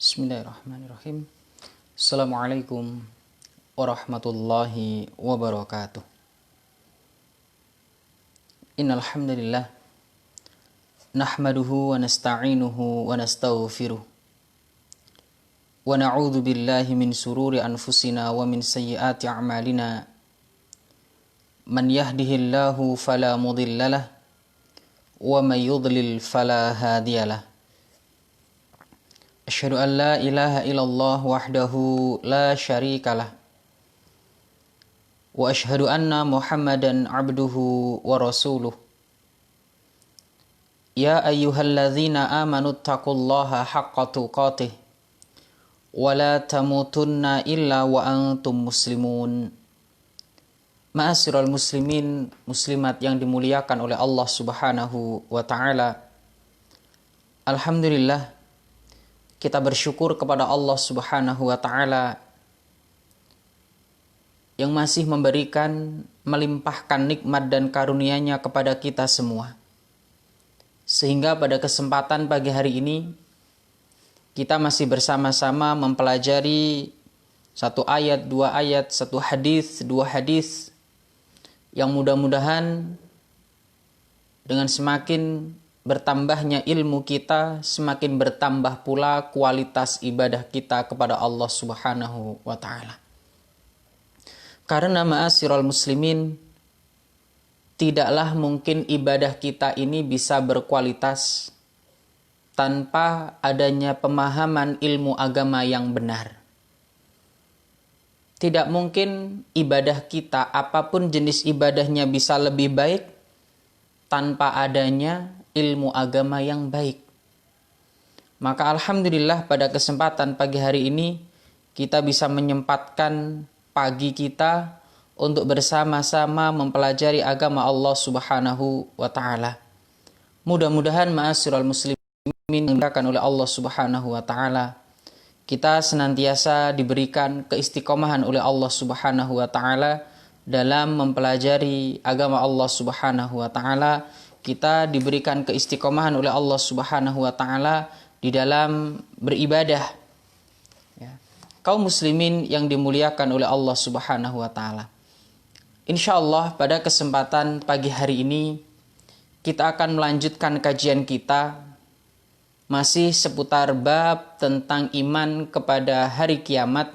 Bismillahirrahmanirrahim. Assalamualaikum warahmatullahi wabarakatuh. Innal hamdalillah nahmaduhu wa nasta'inuhu wa nastaghfiruh. Wa na'udzu billahi min sururi anfusina wa min sayyiati a'malina. Man yahdihillahu fala mudhillalah wa may yudlil fala hadiyalah. Asyhadu an la ilaha illallah wahdahu la syarikalah. Wa asyhadu anna Muhammadan abduhu wa rasuluh. Ya ayyuhalladzina amanu taqullaha haqqa tuqatih wa la tamutunna illa wa antum muslimun. Ma'asyiral muslimin, muslimat yang dimuliakan oleh Allah Subhanahu wa taala. Alhamdulillah, kita bersyukur kepada Allah Subhanahu wa taala yang masih memberikan, melimpahkan nikmat dan karunia-Nya kepada kita semua. Sehingga pada kesempatan pagi hari ini kita masih bersama-sama mempelajari satu ayat, dua ayat, satu hadis, dua hadis yang mudah-mudahan dengan semakin bertambahnya ilmu kita, semakin bertambah pula kualitas ibadah kita kepada Allah Subhanahu wa taala. Karena ma'asyiral muslimin, tidaklah mungkin ibadah kita ini bisa berkualitas tanpa adanya pemahaman ilmu agama yang benar. Tidak mungkin ibadah kita, apapun jenis ibadahnya, bisa lebih baik tanpa adanya ilmu agama yang baik. Maka alhamdulillah pada kesempatan pagi hari ini kita bisa menyempatkan pagi kita untuk bersama-sama mempelajari agama Allah Subhanahu wa taala. Mudah-mudahan ma'asyiral muslimin dimudahkan oleh Allah Subhanahu wa taala, kita senantiasa diberikan keistiqomahan oleh Allah Subhanahu wa taala dalam mempelajari agama Allah Subhanahu wa taala. Kita diberikan keistiqomahan oleh Allah Subhanahu wa taala di dalam beribadah. Ya. Kaum muslimin yang dimuliakan oleh Allah Subhanahu wa taala. Insyaallah pada kesempatan pagi hari ini kita akan melanjutkan kajian kita masih seputar bab tentang iman kepada hari kiamat,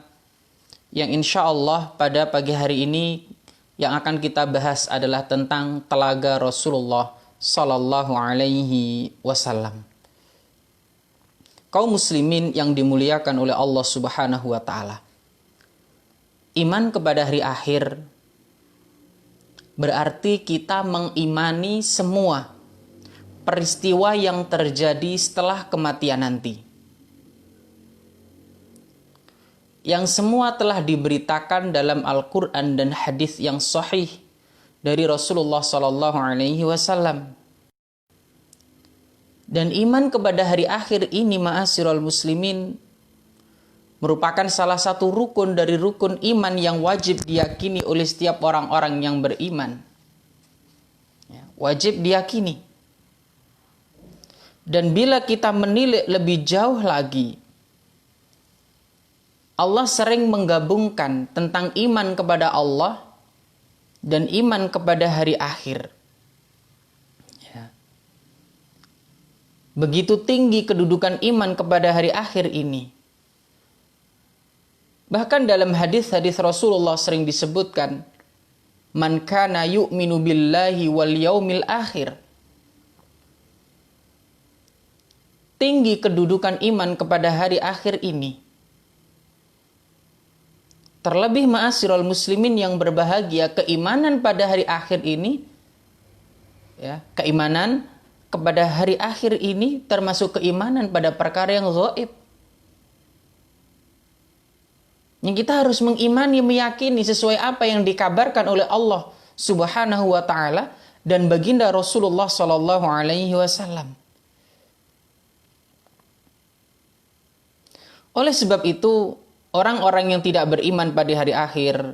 yang insyaallah pada pagi hari ini yang akan kita bahas adalah tentang telaga Rasulullah Sallallahu alaihi wasallam. Kaum muslimin yang dimuliakan oleh Allah Subhanahu wa taala. Iman kepada hari akhir berarti kita mengimani semua peristiwa yang terjadi setelah kematian nanti. Yang semua telah diberitakan dalam Al-Quran dan hadis yang sahih dari Rasulullah Sallallahu Alaihi Wasallam. Dan iman kepada hari akhir ini, ma'asyiral muslimin, merupakan salah satu rukun dari rukun iman yang wajib diyakini oleh setiap orang-orang yang beriman. Ya, wajib diyakini. Dan bila kita menilik lebih jauh lagi, Allah sering menggabungkan tentang iman kepada Allah dan iman kepada hari akhir. Ya. Begitu tinggi kedudukan iman kepada hari akhir ini. Bahkan dalam hadis-hadis Rasulullah sering disebutkan, man kana yu'minu billahi wal yaumil akhir. Tinggi kedudukan iman kepada hari akhir ini. Terlebih ma'asyiral muslimin yang berbahagia, keimanan pada hari akhir ini, ya, keimanan kepada hari akhir ini termasuk keimanan pada perkara yang gaib. Yang kita harus mengimani, meyakini sesuai apa yang dikabarkan oleh Allah Subhanahu wa taala dan baginda Rasulullah Sallallahu alaihi wasallam. Oleh sebab itu, orang-orang yang tidak beriman pada hari akhir,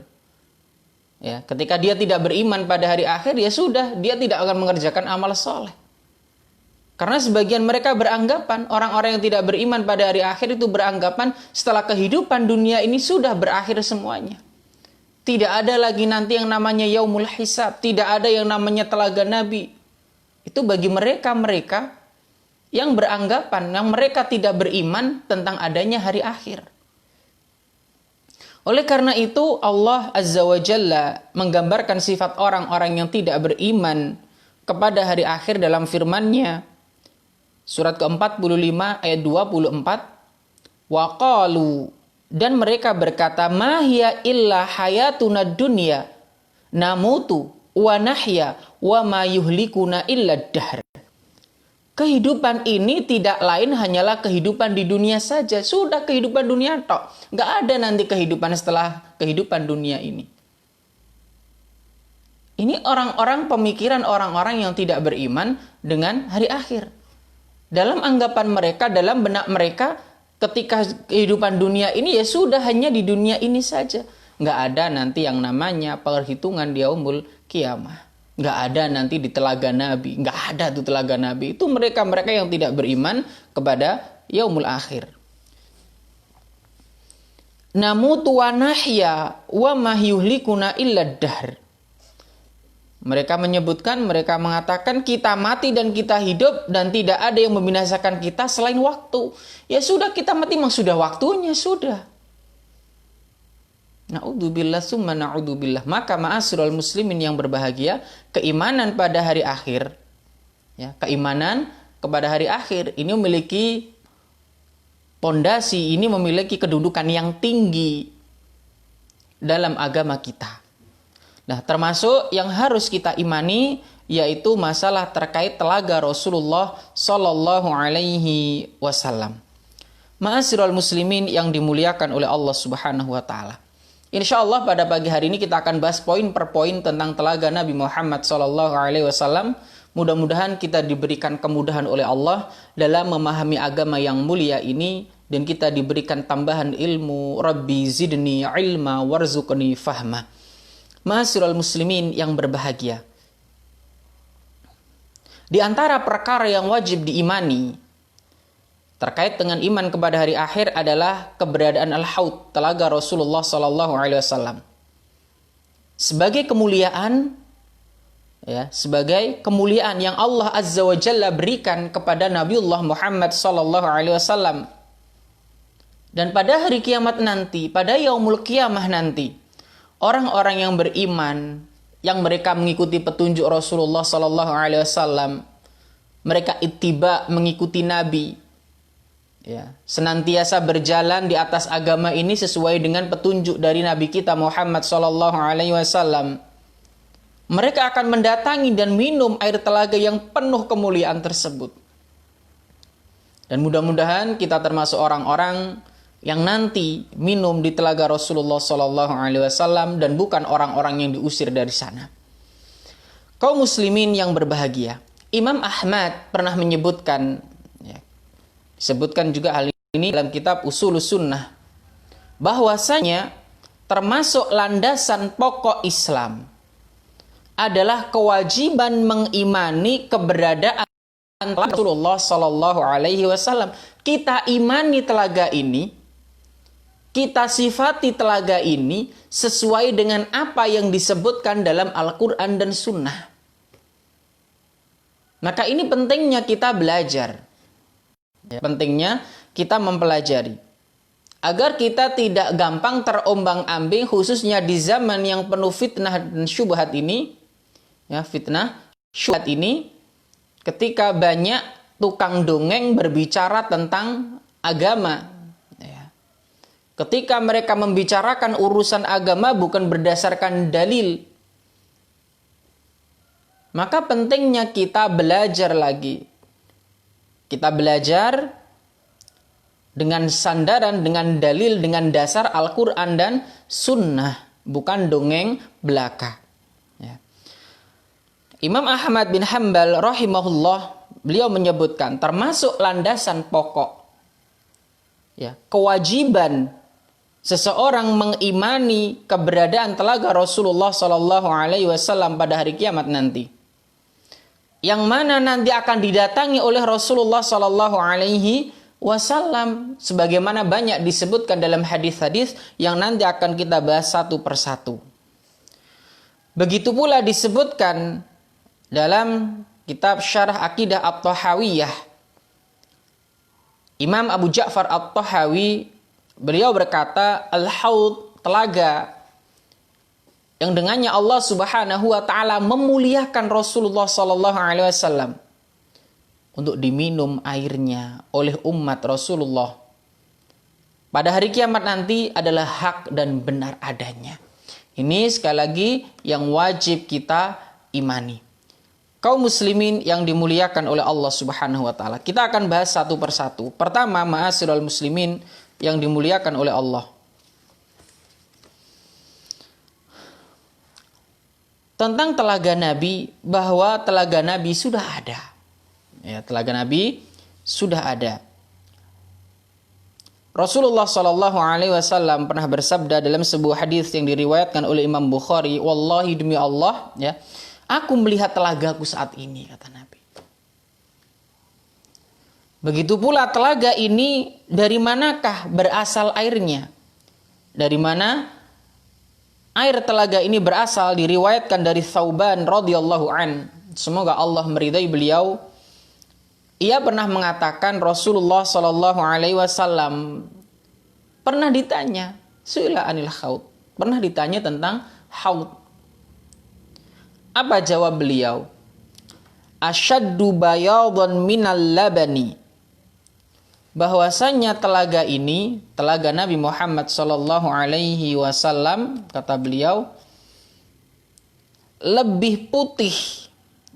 ya, ketika dia tidak beriman pada hari akhir, ya sudah, dia tidak akan mengerjakan amal soleh. Karena sebagian mereka beranggapan, orang-orang yang tidak beriman pada hari akhir itu beranggapan setelah kehidupan dunia ini sudah berakhir semuanya. Tidak ada lagi nanti yang namanya yaumul hisab, tidak ada yang namanya telaga Nabi. Itu bagi mereka-mereka yang beranggapan, yang mereka tidak beriman tentang adanya hari akhir. Oleh karena itu Allah Azza wa Jalla menggambarkan sifat orang-orang yang tidak beriman kepada hari akhir dalam firman-Nya. Surat ke-45 ayat 24. Wa qalu, dan mereka berkata, ma hiya illa hayatuna dunya namutu wa nahya wa ma yuhlikuna illa dahr. Kehidupan ini tidak lain hanyalah kehidupan di dunia saja. Sudah kehidupan dunia tok. Nggak ada nanti kehidupan setelah kehidupan dunia ini. Ini orang-orang, pemikiran orang-orang yang tidak beriman dengan hari akhir. Dalam anggapan mereka, dalam benak mereka, ketika kehidupan dunia ini ya sudah hanya di dunia ini saja. Nggak ada nanti yang namanya perhitungan di yaumul kiamah. Nggak ada nanti di telaga Nabi. Nggak ada tuh telaga Nabi. Itu mereka-mereka yang tidak beriman kepada yaumul akhir. Namutu wa nahya wa ma yuhlikuna illa dahr. Mereka menyebutkan, mereka mengatakan kita mati dan kita hidup dan tidak ada yang membinasakan kita selain waktu. Ya sudah, kita mati memang sudah waktunya, sudah. Na'udzubillah summa na'udzubillah. Maka ma'asyiral muslimin yang berbahagia, keimanan pada hari akhir, ya, keimanan kepada hari akhir ini memiliki pondasi, ini memiliki kedudukan yang tinggi dalam agama kita. Nah, termasuk yang harus kita imani yaitu masalah terkait telaga Rasulullah Sallallahu Alaihi Wasallam. Ma'asyiral muslimin yang dimuliakan oleh Allah Subhanahu Wa Taala. Insya Allah pada pagi hari ini kita akan bahas poin per poin tentang telaga Nabi Muhammad Sallallahu Alaihi Wasallam. Mudah-mudahan kita diberikan kemudahan oleh Allah dalam memahami agama yang mulia ini dan kita diberikan tambahan ilmu. Rabbi zidni ilma warzuqni fahma. Ma'asyiral muslimin yang berbahagia. Di antara perkara yang wajib diimani terkait dengan iman kepada hari akhir adalah keberadaan al-haud, telaga Rasulullah Sallallahu Alaihi Wasallam. Sebagai kemuliaan, ya, sebagai kemuliaan yang Allah Azza wa Jalla berikan kepada Nabiullah Muhammad Sallallahu Alaihi Wasallam. Dan pada hari kiamat nanti, pada yaumul kiamah nanti, orang-orang yang beriman, yang mereka mengikuti petunjuk Rasulullah Sallallahu Alaihi Wasallam, mereka ittiba, mengikuti Nabi, ya, senantiasa berjalan di atas agama ini sesuai dengan petunjuk dari Nabi kita Muhammad Sallallahu Alaihi Wasallam. Mereka akan mendatangi dan minum air telaga yang penuh kemuliaan tersebut. Dan mudah-mudahan kita termasuk orang-orang yang nanti minum di telaga Rasulullah Sallallahu Alaihi Wasallam dan bukan orang-orang yang diusir dari sana. Kaum muslimin yang berbahagia, Imam Ahmad pernah menyebutkan, ya, disebutkan juga hal ini dalam kitab Ushulus Sunnah, bahwasanya termasuk landasan pokok Islam adalah kewajiban mengimani keberadaan Rasulullah Sallallahu Alaihi Wasallam. Kita imani telaga ini, kita sifati telaga ini sesuai dengan apa yang disebutkan dalam Al-Quran dan Sunnah. Maka ini pentingnya kita belajar. Pentingnya kita mempelajari. Agar kita tidak gampang terombang-ambing, khususnya di zaman yang penuh fitnah dan syubhat ini. Ya, fitnah, syubhat ini, ketika banyak tukang dongeng berbicara tentang agama. Ketika mereka membicarakan urusan agama bukan berdasarkan dalil, maka pentingnya kita belajar lagi. Kita belajar dengan sandaran, dengan dalil, dengan dasar Al-Quran dan Sunnah, bukan dongeng belaka. Ya. Imam Ahmad bin Hanbal rahimahullah, beliau menyebutkan termasuk landasan pokok, ya, kewajiban seseorang mengimani keberadaan telaga Rasulullah Sallallahu Alaihi Wasallam pada hari kiamat nanti. yang mana nanti akan didatangi oleh Rasulullah Sallallahu Alaihi Wasallam, sebagaimana banyak disebutkan dalam hadis-hadis yang nanti akan kita bahas satu persatu. Begitu pula disebutkan dalam kitab Syarah Aqidah At-Tahawiyah, Imam Abu Ja'far At-Tahawi, beliau berkata, Al-Haud, telaga yang dengannya Allah Subhanahu wa taala memuliakan Rasulullah sallallahu alaihi wasallam untuk diminum airnya oleh umat Rasulullah pada hari kiamat nanti adalah hak dan benar adanya. Ini sekali lagi yang wajib kita imani. Kaum muslimin yang dimuliakan oleh Allah Subhanahu wa taala. Kita akan bahas satu persatu. Pertama, ma'asyiral muslimin yang dimuliakan oleh Allah. Tentang telaga Nabi, bahwa telaga Nabi sudah ada. Ya, telaga Nabi sudah ada. Rasulullah Shallallahu Alaihi Wasallam pernah bersabda dalam sebuah hadis yang diriwayatkan oleh Imam Bukhari, "Wallahi demi Allah, ya, aku melihat telagaku saat ini," kata Nabi. Begitu pula telaga ini dari manakah berasal airnya? Dari mana air telaga ini berasal? Diriwayatkan dari Thauban radhiyallahu an. Semoga Allah meridai beliau. Ia pernah mengatakan Rasulullah Shallallahu Alaihi Wasallam pernah ditanya, su'ila anil haud, pernah ditanya tentang haud. Apa jawab beliau? Asyaddu bayadan minal labani. Bahwasanya telaga ini, telaga Nabi Muhammad Shallallahu Alaihi Wasallam, kata beliau, lebih putih,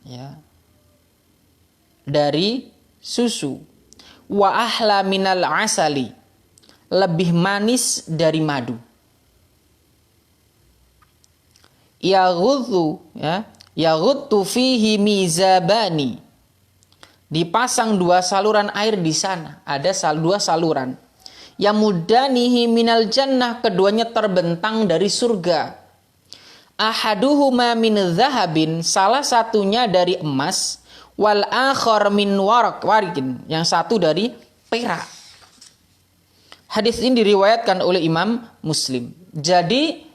ya, dari susu. Wa ahla minal asali, lebih manis dari madu. Yaghuddu, ya, yaghuddu fihi mizabani. Dipasang dua saluran air di sana. Ada dua saluran. Yamudanihi minal jannah, keduanya terbentang dari surga. Ahaduhuma min zahabin, salah satunya dari emas. Wal akhar min warikin, yang satu dari perak. Hadis ini diriwayatkan oleh Imam Muslim. Jadi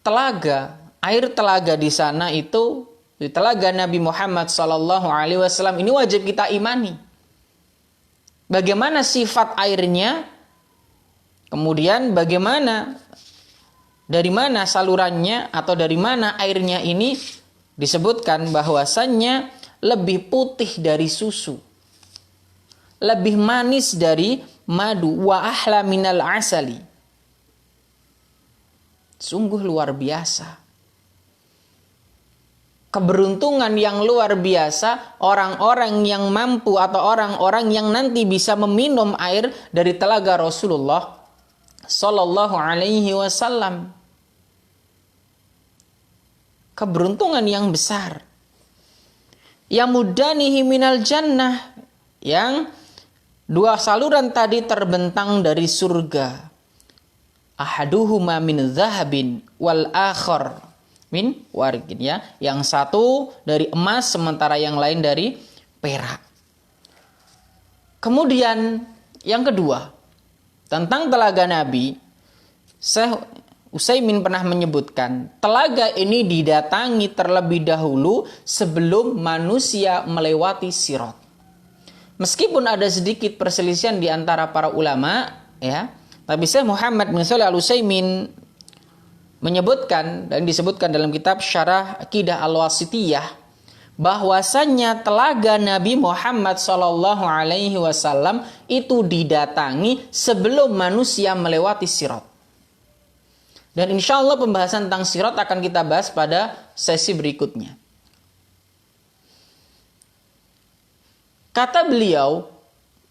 telaga, air telaga di sana itu, di telaga Nabi Muhammad Sallallahu Alaihi Wasallam ini wajib kita imani. Bagaimana sifat airnya? Kemudian bagaimana, dari mana salurannya atau dari mana airnya ini? Disebutkan bahwasannya lebih putih dari susu, lebih manis dari madu, wa ahla minal asali. Sungguh luar biasa. Keberuntungan yang luar biasa orang-orang yang mampu atau orang-orang yang nanti bisa meminum air dari telaga Rasulullah Sallallahu Alaihi Wasallam. Keberuntungan yang besar. Yamudanihi minal jannah, yang dua saluran tadi terbentang dari surga. Ahaduhuma min zahabin wal akhar min warikin, ya, yang satu dari emas sementara yang lain dari perak. Kemudian yang kedua, tentang telaga Nabi, Syekh Utsaimin pernah menyebutkan, telaga ini didatangi terlebih dahulu sebelum manusia melewati Sirat. Meskipun ada sedikit perselisihan di antara para ulama, ya, tapi Syekh Muhammad bin Shalih Al-Utsaimin menyebutkan, dan disebutkan dalam kitab Syarah Aqidah Al-Wasithiyah, bahwasannya telaga Nabi Muhammad Sallallahu Alaihi Wasallam itu didatangi sebelum manusia melewati Sirat. Dan insya Allah pembahasan tentang Sirat akan kita bahas pada sesi berikutnya. Kata beliau,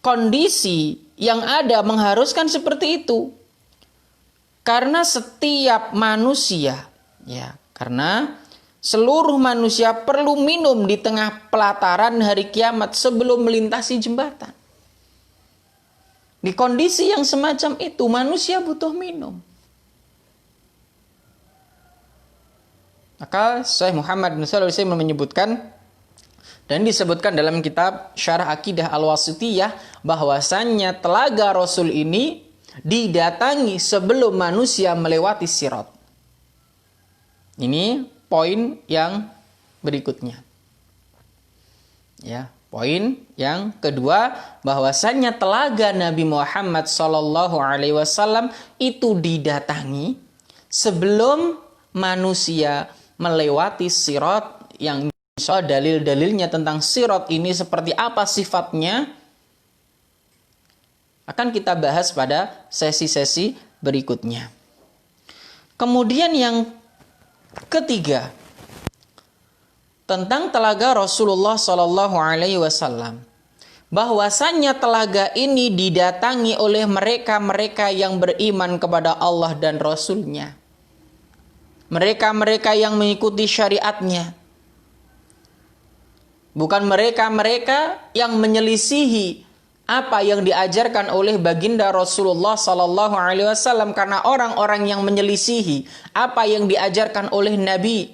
kondisi yang ada mengharuskan seperti itu. Karena setiap manusia, ya, karena seluruh manusia perlu minum di tengah pelataran hari kiamat sebelum melintasi jembatan. Di kondisi yang semacam itu, manusia butuh minum. Maka Syekh Muhammad bin Shalih Al-Utsaimin menyebutkan, Dan disebutkan dalam kitab Syarah Aqidah Al-Wasithiyah bahwasannya telaga Rasul ini didatangi sebelum manusia melewati sirat. Ini poin yang berikutnya. Ya, poin yang kedua, bahwasannya telaga Nabi Muhammad SAW itu didatangi sebelum manusia melewati sirat, yang soal dalil-dalilnya tentang sirat ini seperti apa sifatnya akan kita bahas pada sesi-sesi berikutnya. Kemudian yang ketiga, tentang telaga Rasulullah SAW, bahwasannya telaga ini didatangi oleh mereka-mereka yang beriman kepada Allah dan Rasul-Nya, mereka-mereka yang mengikuti syariatnya, bukan mereka-mereka yang menyelisihi apa yang diajarkan oleh baginda Rasulullah SAW. Karena orang-orang yang menyelisihi apa yang diajarkan oleh Nabi,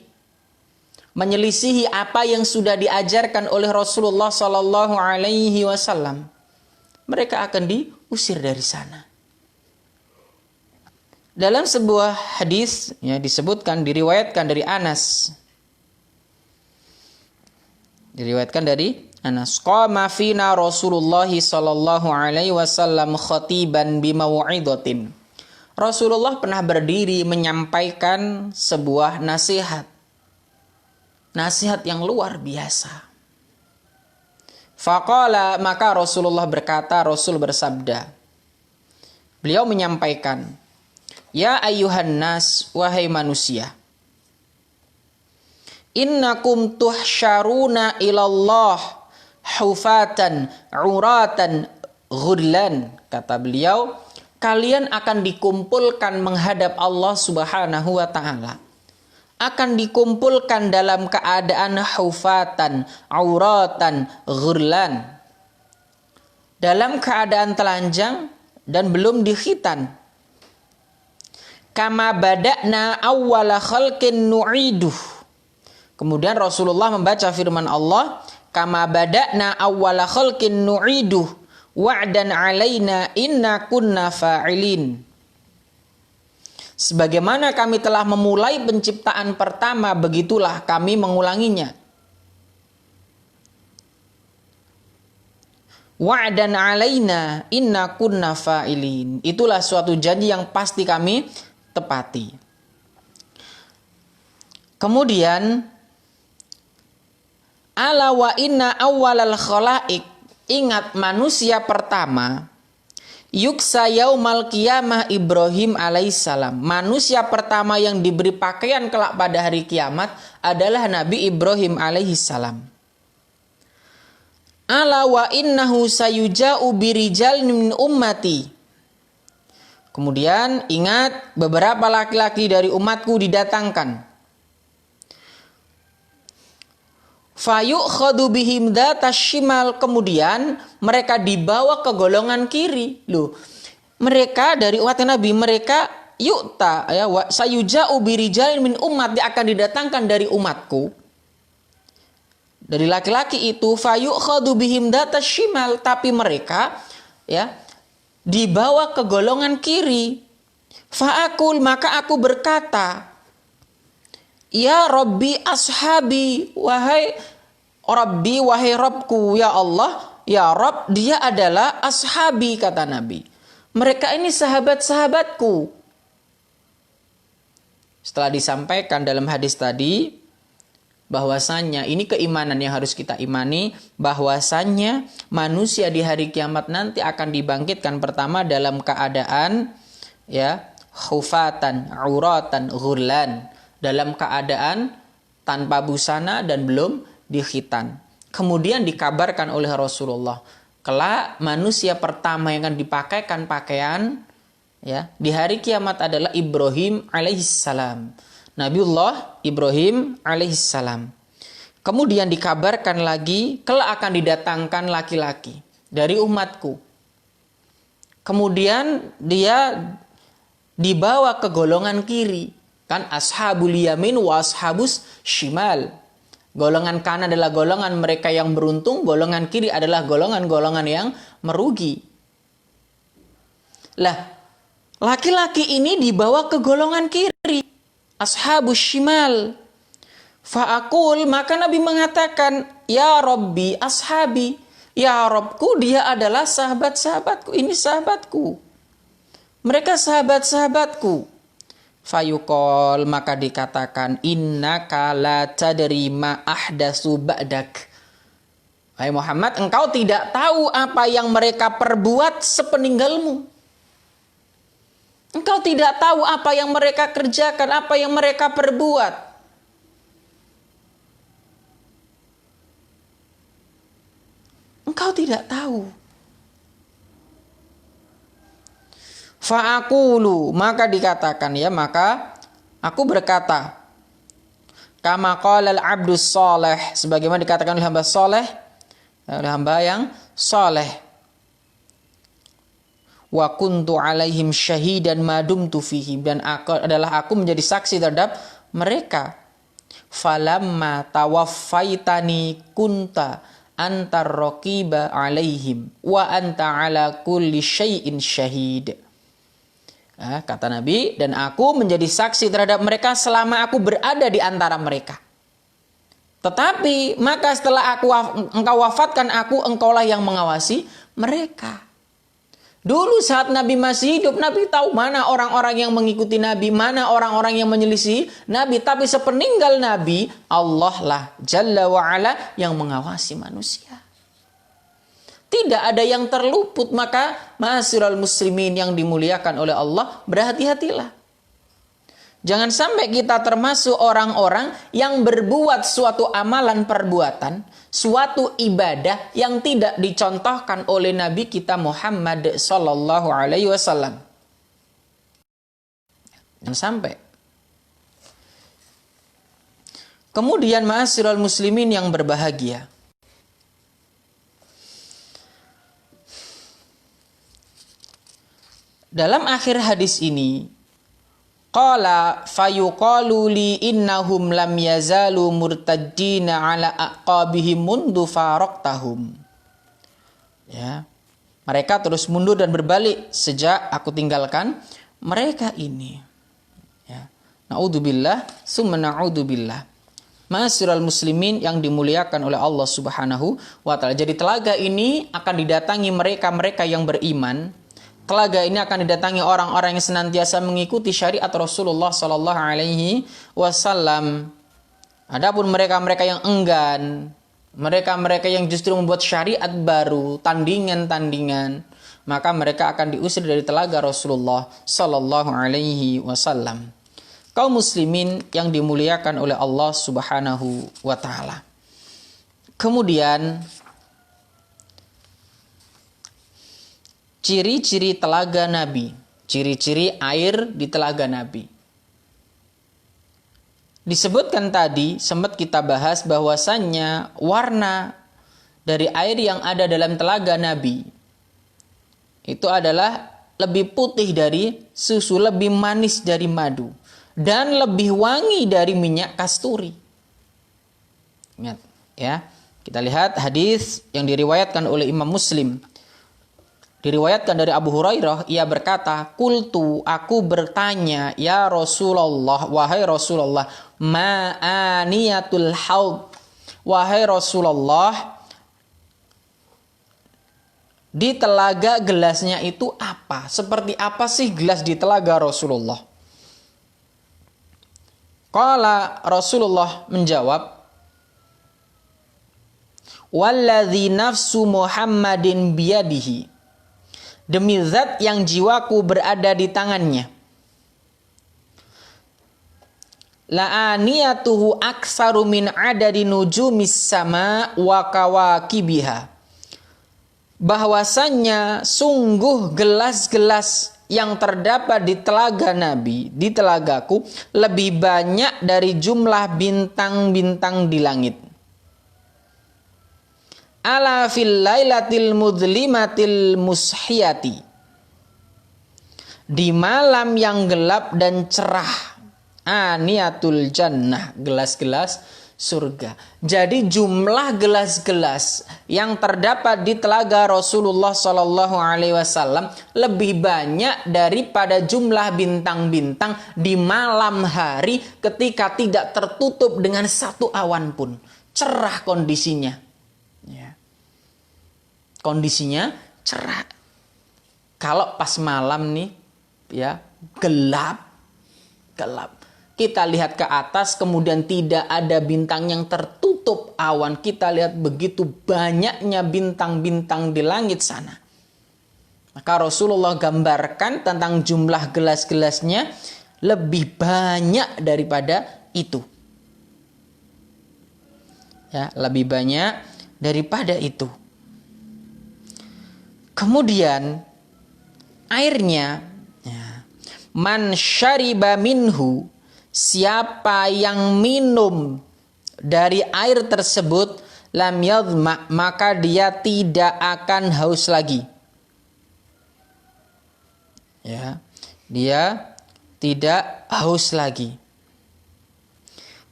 menyelisihi apa yang sudah diajarkan oleh Rasulullah SAW, mereka akan diusir dari sana. Dalam sebuah hadis disebutkan, diriwayatkan dari Anas. Qama fina Rasulullah sallallahu alaihi wasallam khatiban bimau'idatin. Rasulullah pernah berdiri menyampaikan sebuah nasihat yang luar biasa. Faqala, maka Rasulullah berkata, Rasul bersabda, beliau menyampaikan, ya ayyuhan nas, wahai manusia, innakum tuhsyaruna ilallah hufatan uratan ghurlan. Kata beliau, kalian akan dikumpulkan menghadap Allah Subhanahu wa ta'ala, akan dikumpulkan dalam keadaan hufatan uratan ghurlan, dalam keadaan telanjang dan belum dikhitan. Kama bada'na awwala khalqin nu'iduh. Kemudian Rasulullah membaca firman Allah, kama bada'na awwala khalqin nu'iduh wa'dan 'alaina inna kunna fa'ilin. Sebagaimana kami telah memulai penciptaan pertama, begitulah kami mengulanginya. Wa'dan 'alaina inna kunna fa'ilin. Itulah suatu janji yang pasti kami tepati. Kemudian ala wa inna awwalal khalaik, ingat manusia pertama, yuksa yaumal qiyamah Ibrahim alaihissalam. Manusia pertama yang diberi pakaian kelak pada hari kiamat adalah Nabi Ibrahim alaihissalam. Ala wa innahu sayuja'u birijal min ummati. Kemudian ingat, beberapa laki-laki dari umatku didatangkan. Fayu'khadu bihim datas shimal, kemudian mereka dibawa ke golongan kiri. Loh, mereka dari umat Nabi, mereka yu'ta ya wa sayuja'u birijal min ummati, akan didatangkan dari umatku, dari laki-laki itu, fayu'khadu bihim datas shimal, tapi mereka dibawa ke golongan kiri. Fa'akul, maka aku berkata, ya Rabbi ashabi, wahai Rabbi, wahai Rabbku, ya Allah, ya Rabb, dia adalah ashabi, kata Nabi. Mereka ini sahabat-sahabatku. Setelah disampaikan dalam hadis tadi, bahwasannya ini keimanan yang harus kita imani, bahwasannya manusia di hari kiamat nanti akan dibangkitkan pertama dalam keadaan khufatan, auratan, ghurlan, dalam keadaan tanpa busana dan belum dikhitan. Kemudian dikabarkan oleh Rasulullah, kelak manusia pertama yang akan dipakaikan pakaian di hari kiamat adalah Ibrahim alaihissalam. Nabiullah Ibrahim alaihissalam. Kemudian dikabarkan lagi, kelak akan didatangkan laki-laki dari umatku. Kemudian dia dibawa ke golongan kiri. Kan ashabul yamin wa ashabus shimal. Golongan kanan adalah golongan mereka yang beruntung, golongan kiri adalah golongan-golongan yang merugi. Lah, laki-laki ini dibawa ke golongan kiri, ashabus shimal. Fa'akul, maka Nabi mengatakan, ya Rabbi ashabi, ya Rabbku, dia adalah sahabat-sahabatku, ini sahabatku. Mereka sahabat-sahabatku. Fayuqol, maka dikatakan, innaka la tadri ma ahdasu ba'dak. Hai Muhammad, engkau tidak tahu apa yang mereka perbuat sepeninggalmu. Engkau tidak tahu apa yang mereka kerjakan, apa yang mereka perbuat. Engkau tidak tahu. Fa'akulu, maka dikatakan ya, maka aku berkata, kama qalal abdus soleh, sebagaimana dikatakan oleh hamba soleh, oleh hamba yang soleh. Wa kuntu alaihim syahidan madumtu fihim, dan aku menjadi saksi terhadap mereka. Falamma tawaffaitani kunta antar raqiba alaihim wa anta ala kulli syai'in syahid. Kata Nabi, dan aku menjadi saksi terhadap mereka selama aku berada di antara mereka. Tetapi maka setelah engkau wafatkan aku, engkaulah yang mengawasi mereka. Dulu saat Nabi masih hidup, Nabi tahu mana orang-orang yang mengikuti Nabi, mana orang-orang yang menyelisih Nabi. Tapi sepeninggal Nabi, Allah lah Jalla wa'ala yang mengawasi manusia. Tidak ada yang terluput, maka ma'asyiral muslimin yang dimuliakan oleh Allah, berhati-hatilah. Jangan sampai kita termasuk orang-orang yang berbuat suatu amalan perbuatan, suatu ibadah yang tidak dicontohkan oleh Nabi kita Muhammad sallallahu alaihi wasallam. Jangan sampai. Kemudian ma'asyiral muslimin yang berbahagia, dalam akhir hadis ini, qala fayuqalu li innahum lam yazalu murtaddina ala aqabihim mundu faraqtahum. Ya. Mereka terus mundur dan berbalik sejak aku tinggalkan mereka ini. Ya. Na'udzubillah, summa na'udzubillah. Ma'asyiral muslimin yang dimuliakan oleh Allah Subhanahu wa taala. Jadi telaga ini akan didatangi mereka-mereka yang beriman. Telaga ini akan didatangi orang-orang yang senantiasa mengikuti syariat Rasulullah sallallahu alaihi wasallam. Adapun mereka-mereka yang enggan, mereka-mereka yang justru membuat syariat baru, tandingan-tandingan, maka mereka akan diusir dari telaga Rasulullah sallallahu alaihi wasallam. Kaum muslimin yang dimuliakan oleh Allah Subhanahu wa taala. Kemudian ciri-ciri telaga Nabi, ciri-ciri air di telaga Nabi. Disebutkan tadi, sempat kita bahas bahwasannya warna dari air yang ada dalam telaga Nabi itu adalah lebih putih dari susu, lebih manis dari madu, dan lebih wangi dari minyak kasturi. Ingat ya, kita lihat hadis yang diriwayatkan oleh Imam Muslim. Diriwayatkan dari Abu Hurairah, ia berkata, "Qultu, aku bertanya, ya Rasulullah, wahai Rasulullah, ma'aniyatul haud, wahai Rasulullah, di telaga gelasnya itu apa? Seperti apa sih gelas di telaga Rasulullah?" Qala, Rasulullah menjawab, "Walladzi nafsu Muhammadin biyadihi, demi zat yang jiwaku berada di tangannya, la'aniyatuhu aksaru min adadi nujumis sama wa kawakibiha, bahwasannya sungguh gelas-gelas yang terdapat di telaga Nabi, di telagaku, lebih banyak dari jumlah bintang-bintang di langit. Ala fil lailatil mudlimatil mushiyati, di malam yang gelap dan cerah, aniyatul jannah, gelas-gelas surga. Jadi jumlah gelas-gelas yang terdapat di telaga Rasulullah Shallallahu Alaihi Wasallam lebih banyak daripada jumlah bintang-bintang di malam hari ketika tidak tertutup dengan satu awan pun. Cerah kondisinya. Ya. Kondisinya cerah. Kalau pas malam nih, ya gelap. Kita lihat ke atas, kemudian tidak ada bintang yang tertutup awan. Kita lihat begitu banyaknya bintang-bintang di langit sana. Maka Rasulullah gambarkan tentang jumlah gelas-gelasnya lebih banyak daripada itu. Ya, lebih banyak daripada itu. Kemudian airnya, ya, man syariba minhu, siapa yang minum dari air tersebut, lam yadhma, maka dia tidak akan haus lagi. Ya, dia tidak haus lagi.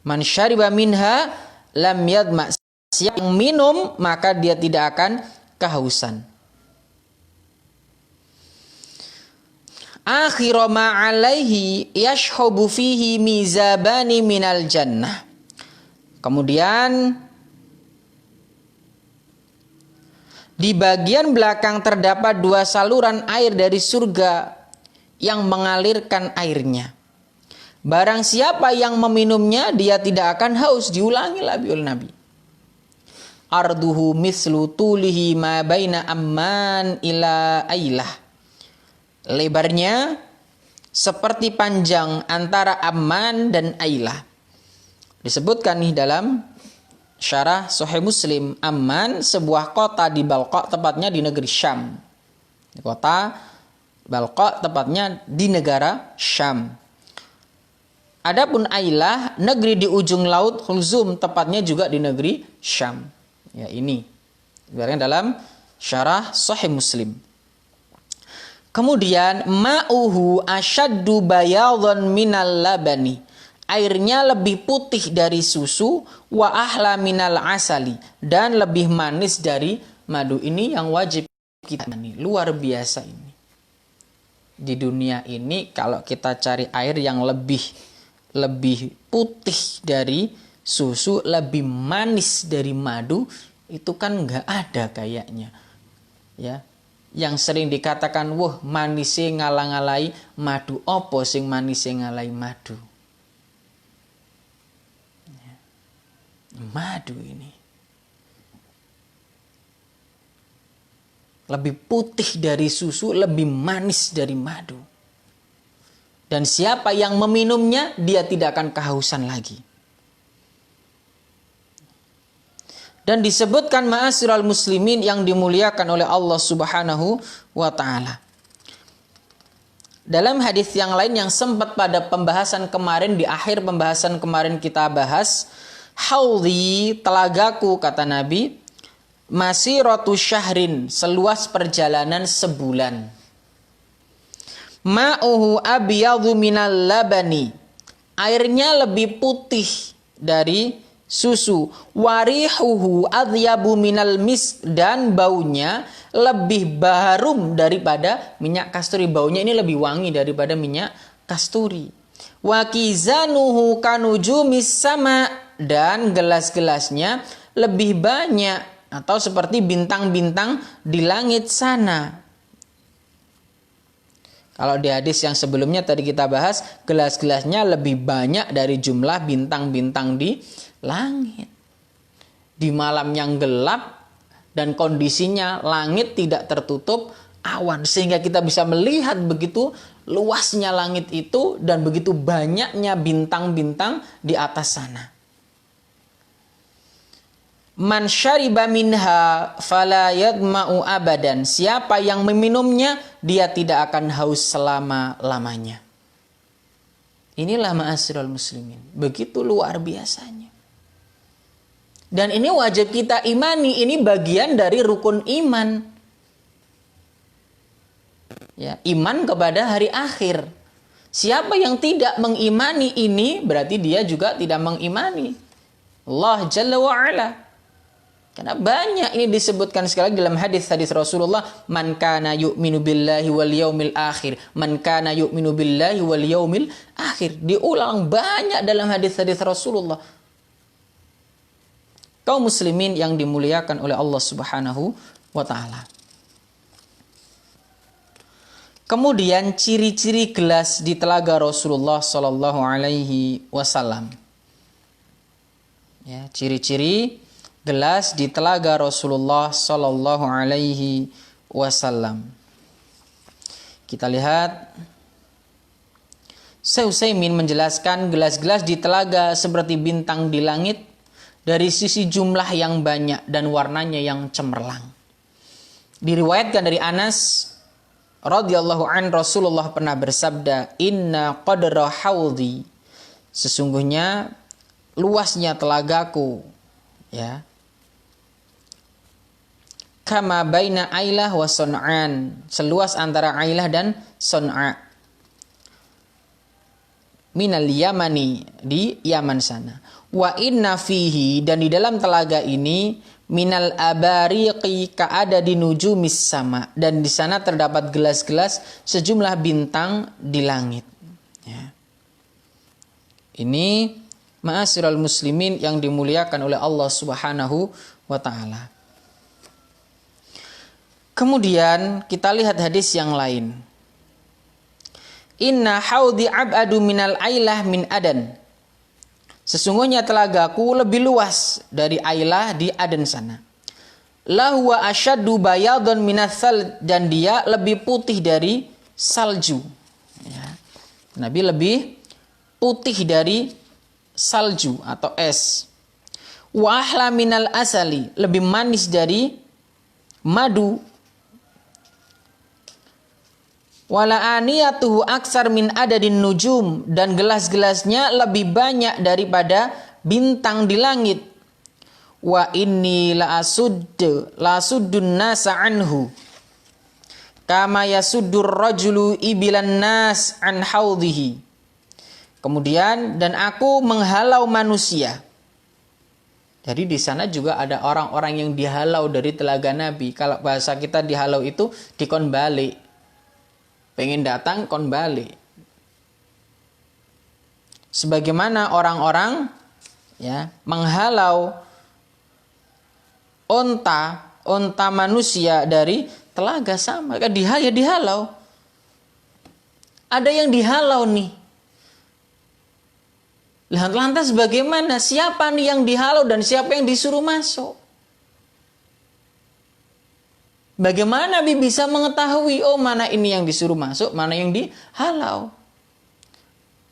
Man syariba minha lam yadhma, siapa yang minum maka dia tidak akan kehausan. Akhiru ma alaihi yashhubu fihi mizabani minal jannah. Kemudian di bagian belakang terdapat dua saluran air dari surga yang mengalirkan airnya. Barang siapa yang meminumnya dia tidak akan haus. Diulangi lagi oleh Nabi. Arduhu mislu tulihi ma baina amman ila ailah. Lebarnya seperti panjang antara Amman dan Ailah. Disebutkan nih dalam syarah Sahih Muslim, Amman sebuah kota di Balqa, tepatnya di negeri Syam. Kota Balqa tepatnya di negara Syam. Adapun Ailah, negeri di ujung laut Khulzum, tepatnya juga di negeri Syam. Ya, ini ibaratnya dalam syarah Sahih Muslim. Kemudian ma'uhu asyaddu bayadhan minal labani. Airnya lebih putih dari susu, wa ahla minal asali, dan lebih manis dari madu. Ini yang wajib kita ini. Luar biasa ini. Di dunia ini kalau kita cari air yang lebih putih dari susu, lebih manis dari madu, itu kan nggak ada kayaknya. Ya. Yang sering dikatakan, wah manise ngalang-alai madu, opo sing manise ngalai madu. Madu ini lebih putih dari susu, lebih manis dari madu. Dan siapa yang meminumnya, dia tidak akan kehausan lagi. Dan disebutkan ma'asyiral muslimin yang dimuliakan oleh Allah Subhanahu wa taala. Dalam hadis yang lain yang sempat pada pembahasan kemarin, di akhir pembahasan kemarin kita bahas, haudhi, telagaku, kata Nabi, masiratu syahrin, seluas perjalanan sebulan. Ma'uhu abyadhu minal labani, airnya lebih putih dari susu. Warihuhu adyabu minal misk, dan baunya lebih harum daripada minyak kasturi. Baunya ini lebih wangi daripada minyak kasturi. Wakizanuhu kanujumis sama, dan gelas-gelasnya lebih banyak atau seperti bintang-bintang di langit sana. Kalau di hadis yang sebelumnya tadi kita bahas, gelas-gelasnya lebih banyak dari jumlah bintang-bintang di langit. Di malam yang gelap dan kondisinya langit tidak tertutup awan, sehingga kita bisa melihat begitu luasnya langit itu dan begitu banyaknya bintang-bintang di atas sana. Man syariba minha fala yadma'u abadan. Siapa yang meminumnya, dia tidak akan haus selama-lamanya. Inilah ma'asyiral muslimin. Begitu luar biasanya. Dan ini wajib kita imani. Ini bagian dari rukun iman. Ya, iman kepada hari akhir. Siapa yang tidak mengimani ini, berarti dia juga tidak mengimani Allah Jalla wa'ala. Karena banyak ini disebutkan sekali dalam hadis-hadis Rasulullah, man kana yu'minu billahi wal yaumil akhir, man kana yu'minu billahi wal yaumil akhir. Diulang banyak dalam hadis-hadis Rasulullah. Kaum muslimin yang dimuliakan oleh Allah Subhanahu wa taala. Kemudian ciri-ciri gelas di telaga Rasulullah sallallahu alaihi wasallam. Ya, ciri-ciri gelas di telaga Rasulullah sallallahu alaihi wasallam. Kita lihat, Syekh Utsaimin menjelaskan gelas-gelas di telaga seperti bintang di langit dari sisi jumlah yang banyak dan warnanya yang cemerlang. Diriwayatkan dari Anas radhiyallahu an, Rasulullah pernah bersabda, inna qadra haudhi, sesungguhnya luasnya telagaku, ya, kama baina Ailah wa Son'an, seluas antara Ailah dan Son'a, minal Yamani, di Yaman sana. Wa inna fihi, dan di dalam telaga ini, minal abariqi ka'ada di nujumis sama, dan di sana terdapat gelas-gelas sejumlah bintang di langit. Ya. Ini ma'asyiral muslimin yang dimuliakan oleh Allah Subhanahu wa taala. Kemudian kita lihat hadis yang lain. Inna haudi ab'adu minal Ailah min Adan. Sesungguhnya telagaku lebih luas dari Ailah di Aden sana. Lahu wa asyaddu bayadun minatsal, dan dia lebih putih dari salju. Ya. Nabi lebih putih dari salju atau es. Wa ahla minal asali, lebih manis dari madu. Wala aniyatuhu aksar min adadin nujum, dan gelas-gelasnya lebih banyak daripada bintang di langit. Wa inni la suddun nasa anhu kama yasuddur rajulu ibilan nas an haudhihi. Kemudian, dan aku menghalau manusia. Jadi di sana juga ada orang-orang yang dihalau dari telaga Nabi. Kalau bahasa kita dihalau itu dikon balik. Pengen datang kon balik. Sebagaimana orang-orang, ya, menghalau onta manusia dari telaga sama. Dihalau. Ada yang dihalau nih. Lantas bagaimana? Siapa nih yang dihalau dan siapa yang disuruh masuk? Bagaimana Nabi bisa mengetahui, oh mana ini yang disuruh masuk, mana yang dihalau?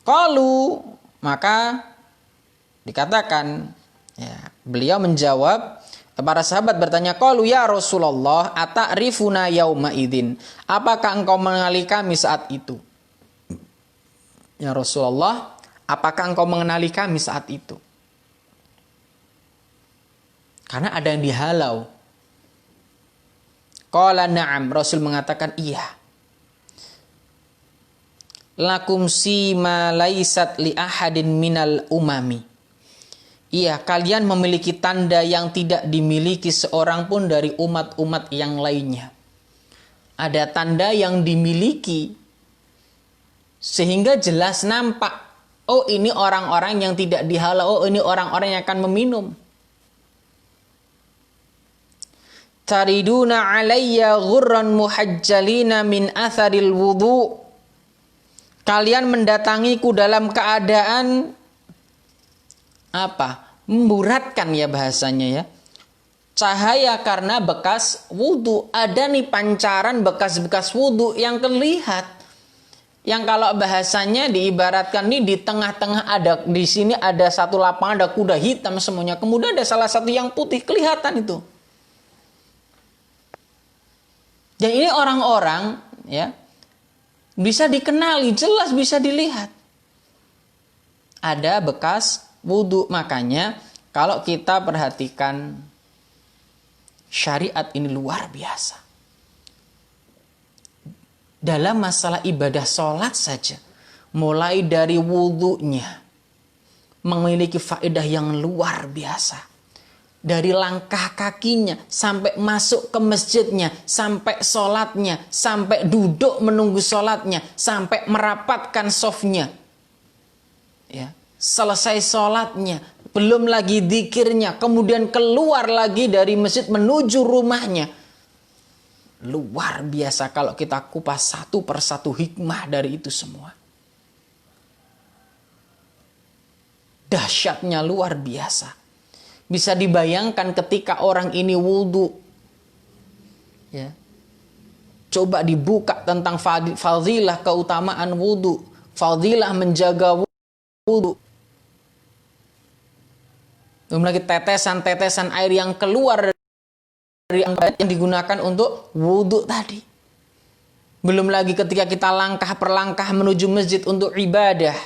Qalu, maka dikatakan, ya, beliau menjawab, para sahabat bertanya, qalu ya Rasulullah, ata'rifuna yauma idzin, apakah engkau mengenali kami saat itu? Ya Rasulullah, apakah engkau mengenali kami saat itu? Karena ada yang dihalau. Qala na'am, Rasul mengatakan iya. Lakum sima laisat li ahadin minal umami. Iya, kalian memiliki tanda yang tidak dimiliki seorang pun dari umat-umat yang lainnya. Ada tanda yang dimiliki sehingga jelas nampak, oh ini orang-orang yang tidak dihalau, oh ini orang-orang yang akan meminum. Tariduna alayya ghurran muhajjalina min atharil wudu. Kalian mendatangiku dalam keadaan apa? Memburatkan ya bahasanya ya. Cahaya karena bekas wudu. Ada nih pancaran bekas-bekas wudu yang terlihat. Yang kalau bahasanya diibaratkan nih di tengah-tengah ada, di sini ada satu lapangan, ada kuda hitam semuanya. Kemudian ada salah satu yang putih, kelihatan itu. Dan ini orang-orang ya bisa dikenali, jelas bisa dilihat. Ada bekas wudu. Makanya kalau kita perhatikan syariat ini luar biasa. Dalam masalah ibadah sholat saja, mulai dari wudunya, memiliki faedah yang luar biasa. Dari langkah kakinya, sampai masuk ke masjidnya, sampai sholatnya, sampai duduk menunggu sholatnya, sampai merapatkan sofnya. Ya, selesai sholatnya, belum lagi dzikirnya, kemudian keluar lagi dari masjid menuju rumahnya. Luar biasa kalau kita kupas satu persatu hikmah dari itu semua. Dahsyatnya luar biasa. Bisa dibayangkan ketika orang ini wudhu. Ya. Coba dibuka tentang fadilah keutamaan wudhu. Fadilah menjaga wudhu. Belum lagi tetesan-tetesan air yang keluar dari yang digunakan untuk wudhu tadi. Belum lagi ketika kita langkah per langkah menuju masjid untuk ibadah.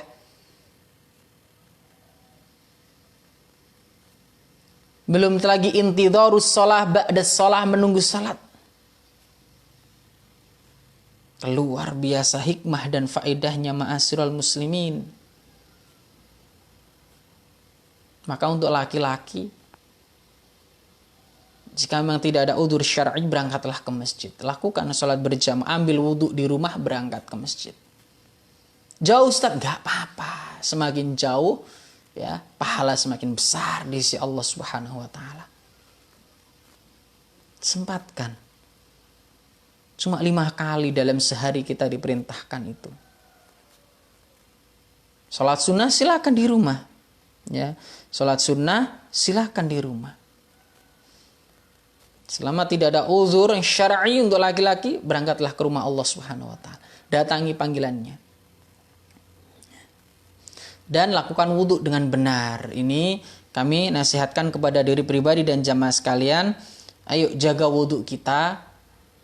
Belum lagi intidharus shalah ba'da shalah, menunggu salat. Luar biasa hikmah dan faedahnya ma'asyiral muslimin. Maka untuk laki-laki, jika memang tidak ada udzur syar'i, berangkatlah ke masjid. Lakukan salat berjamaah, ambil wudhu di rumah, berangkat ke masjid. Jauh Ustaz, gak apa-apa. Semakin jauh, ya, pahala semakin besar di sisi Allah Subhanahu wa taala. Sempatkan. Cuma 5 kali dalam sehari kita diperintahkan itu. Salat sunnah silakan di rumah. Ya, salat sunnah silakan di rumah. Selama tidak ada uzur syar'i untuk laki-laki, berangkatlah ke rumah Allah Subhanahu wa taala. Datangi panggilannya. Dan lakukan wudhu dengan benar. Ini kami nasihatkan kepada diri pribadi dan jamaah sekalian. Ayo jaga wudhu kita.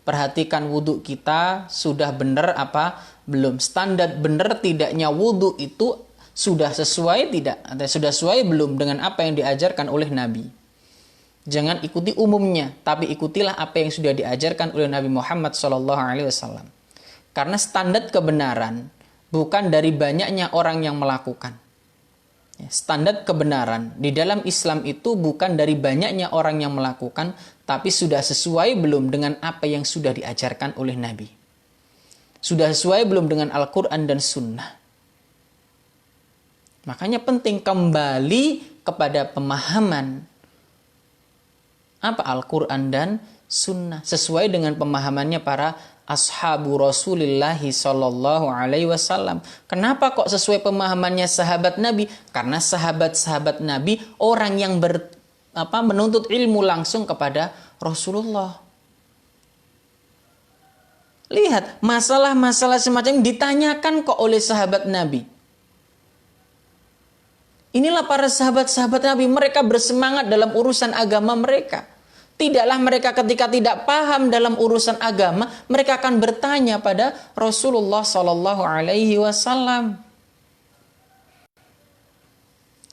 Perhatikan wudhu kita sudah benar apa belum. Standar benar tidaknya wudhu itu sudah sesuai tidak? Atau sudah sesuai belum dengan apa yang diajarkan oleh Nabi. Jangan ikuti umumnya, tapi ikutilah apa yang sudah diajarkan oleh Nabi Muhammad SAW. Karena standar kebenaran bukan dari banyaknya orang yang melakukan. Standar kebenaran di dalam Islam itu bukan dari banyaknya orang yang melakukan, tapi sudah sesuai belum dengan apa yang sudah diajarkan oleh Nabi. Sudah sesuai belum dengan Al-Quran dan Sunnah. Makanya penting kembali kepada pemahaman apa Al-Quran dan Sunnah. Sesuai dengan pemahamannya para ashabu Rasulullah sallallahu alaihi wasallam. Kenapa kok sesuai pemahamannya sahabat Nabi? Karena sahabat-sahabat Nabi orang yang menuntut ilmu langsung kepada Rasulullah. Lihat, masalah-masalah semacam ini ditanyakan kok oleh sahabat Nabi. Inilah para sahabat-sahabat Nabi, mereka bersemangat dalam urusan agama mereka. Tidaklah mereka ketika tidak paham dalam urusan agama, mereka akan bertanya pada Rasulullah Sallallahu Alaihi Wasallam.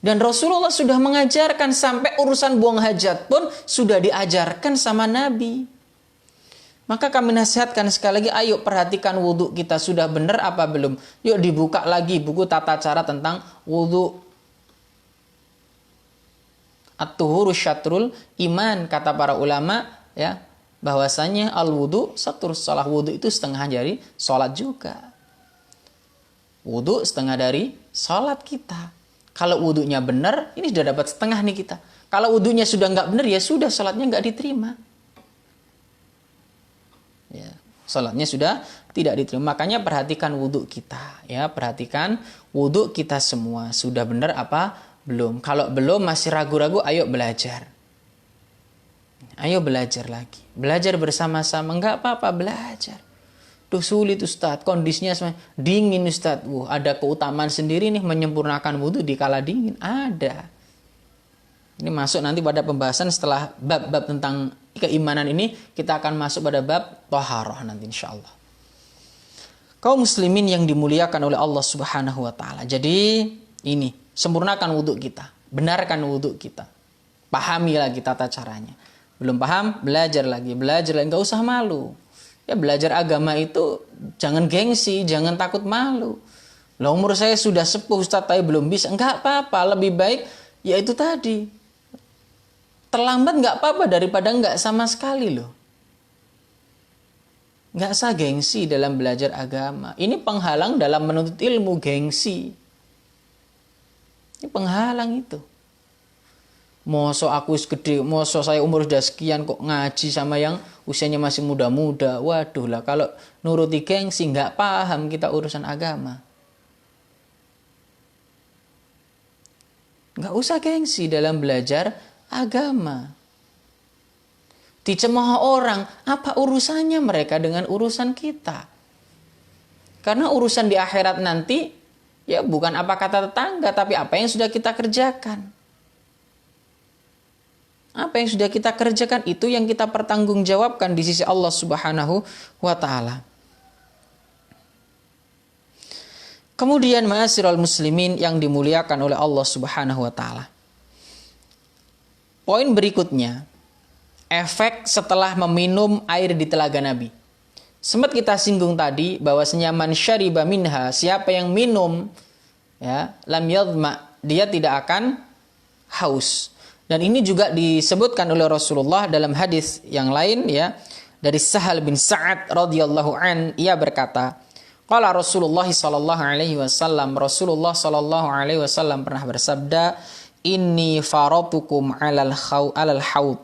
Dan Rasulullah sudah mengajarkan sampai urusan buang hajat pun sudah diajarkan sama Nabi. Maka kami nasihatkan sekali lagi, ayo perhatikan wudhu kita sudah benar apa belum. Yuk dibuka lagi buku tata cara tentang wudhu. At-tuhuru syatrul iman, kata para ulama, ya, bahwasanya al-wudu satrus shalah, wudu itu setengah dari salat juga. Wudu setengah dari salat kita. Kalau wudunya benar, ini sudah dapat setengah nih kita. Kalau wudunya sudah nggak benar, ya sudah, salatnya nggak diterima. Ya, salatnya sudah tidak diterima. Makanya perhatikan wudu kita, ya, perhatikan wudu kita semua sudah benar apa belum. Kalau belum masih ragu-ragu, ayo belajar. Ayo belajar lagi. Belajar bersama-sama. Enggak apa-apa, belajar. Duh sulit Ustadz. Kondisinya dingin Ustadz. Ada keutamaan sendiri nih menyempurnakan wudhu di kala dingin. Ada. Ini masuk nanti pada pembahasan setelah bab-bab tentang keimanan ini. Kita akan masuk pada bab taharah nanti insya Allah. Kaum muslimin yang dimuliakan oleh Allah Subhanahu wa ta'ala. Jadi ini. Sempurnakan wudhu kita. Benarkan wudhu kita. Pahami lagi tata caranya. Belum paham? Belajar lagi. Belajar lagi. Nggak usah malu. Ya, belajar agama itu jangan gengsi. Jangan takut malu. Lah umur saya sudah sepuh Ustaz, tapi belum bisa. Enggak apa-apa, lebih baik ya itu tadi. Terlambat enggak apa-apa daripada enggak sama sekali loh. Enggak usah gengsi dalam belajar agama. Ini penghalang dalam menuntut ilmu, gengsi. Ini penghalang itu. Mosok aku gede, mosok saya umur sudah sekian kok ngaji sama yang usianya masih muda-muda. Waduh lah, kalau nuruti gengsi nggak paham kita urusan agama. Nggak usah gengsi dalam belajar agama. Dicemooh orang, apa urusannya mereka dengan urusan kita? Karena urusan di akhirat nanti, ya bukan apa kata tetangga, tapi apa yang sudah kita kerjakan. Apa yang sudah kita kerjakan itu yang kita pertanggungjawabkan di sisi Allah Subhanahu wa taala. Kemudian ma'asyiral muslimin yang dimuliakan oleh Allah Subhanahu wa taala. Poin berikutnya, efek setelah meminum air di telaga Nabi. Sempat kita singgung tadi bahwasanya man syariba minha, siapa yang minum ya, lam yadma, dia tidak akan haus. Dan ini juga disebutkan oleh Rasulullah dalam hadis yang lain ya, dari Sahal bin Sa'ad radhiyallahu an, ia berkata, qala Rasulullah sallallahu alaihi wasallam, Rasulullah sallallahu alaihi wasallam pernah bersabda, inni faratukum alal haud,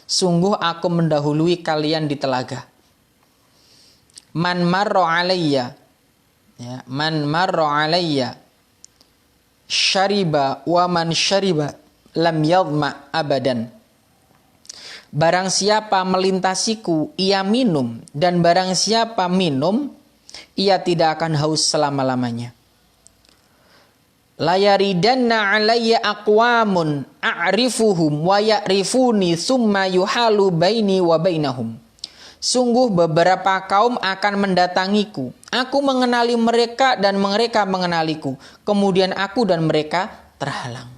sungguh aku mendahului kalian di telaga. Man marra alayya, ya, man marra alayya syariba wa man syariba lam yadma abadan. Barang siapa melintasiku, ia minum, dan barang siapa minum, ia tidak akan haus selama-lamanya. La yaridanna alayya aqwamun a'rifuhum wa ya'rifuni thumma yuhalu baini wa bainahum. Sungguh beberapa kaum akan mendatangiku. Aku mengenali mereka dan mereka mengenaliku. Kemudian aku dan mereka terhalang.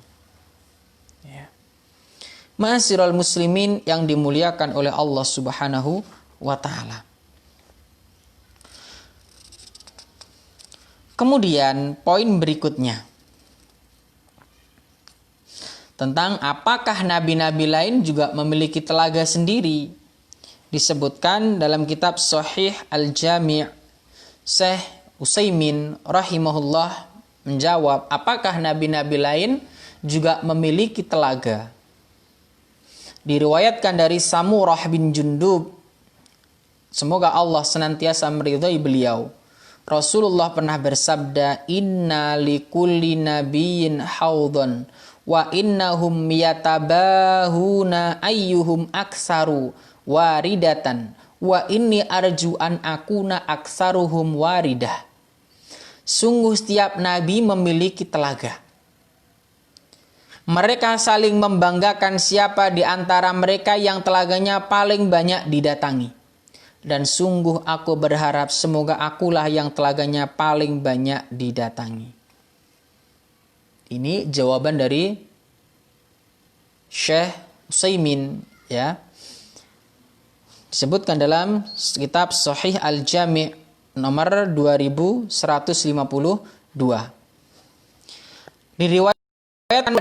Ma'asyiral muslimin yang dimuliakan oleh Allah Subhanahu wa taala. Kemudian poin berikutnya, tentang apakah nabi-nabi lain juga memiliki telaga sendiri. Disebutkan dalam kitab Sahih Al-Jami', Syekh Utsaimin rahimahullah menjawab, apakah nabi-nabi lain juga memiliki telaga? Diriwayatkan dari Samurah bin Jundub, semoga Allah senantiasa meridhai beliau, Rasulullah pernah bersabda, inna likulli nabiyyin haudhan wa innahum yatabahuna ayyuhum aksaru waridatan wa inni arju an akuna aksaruhum waridah. Sungguh setiap nabi memiliki telaga. Mereka saling membanggakan siapa di antara mereka yang telaganya paling banyak didatangi. Dan sungguh aku berharap semoga akulah yang telaganya paling banyak didatangi. Ini jawaban dari Syekh Utsaimin ya. Disebutkan dalam kitab Sahih Al-Jami' nomor 2152. Diriwayatkan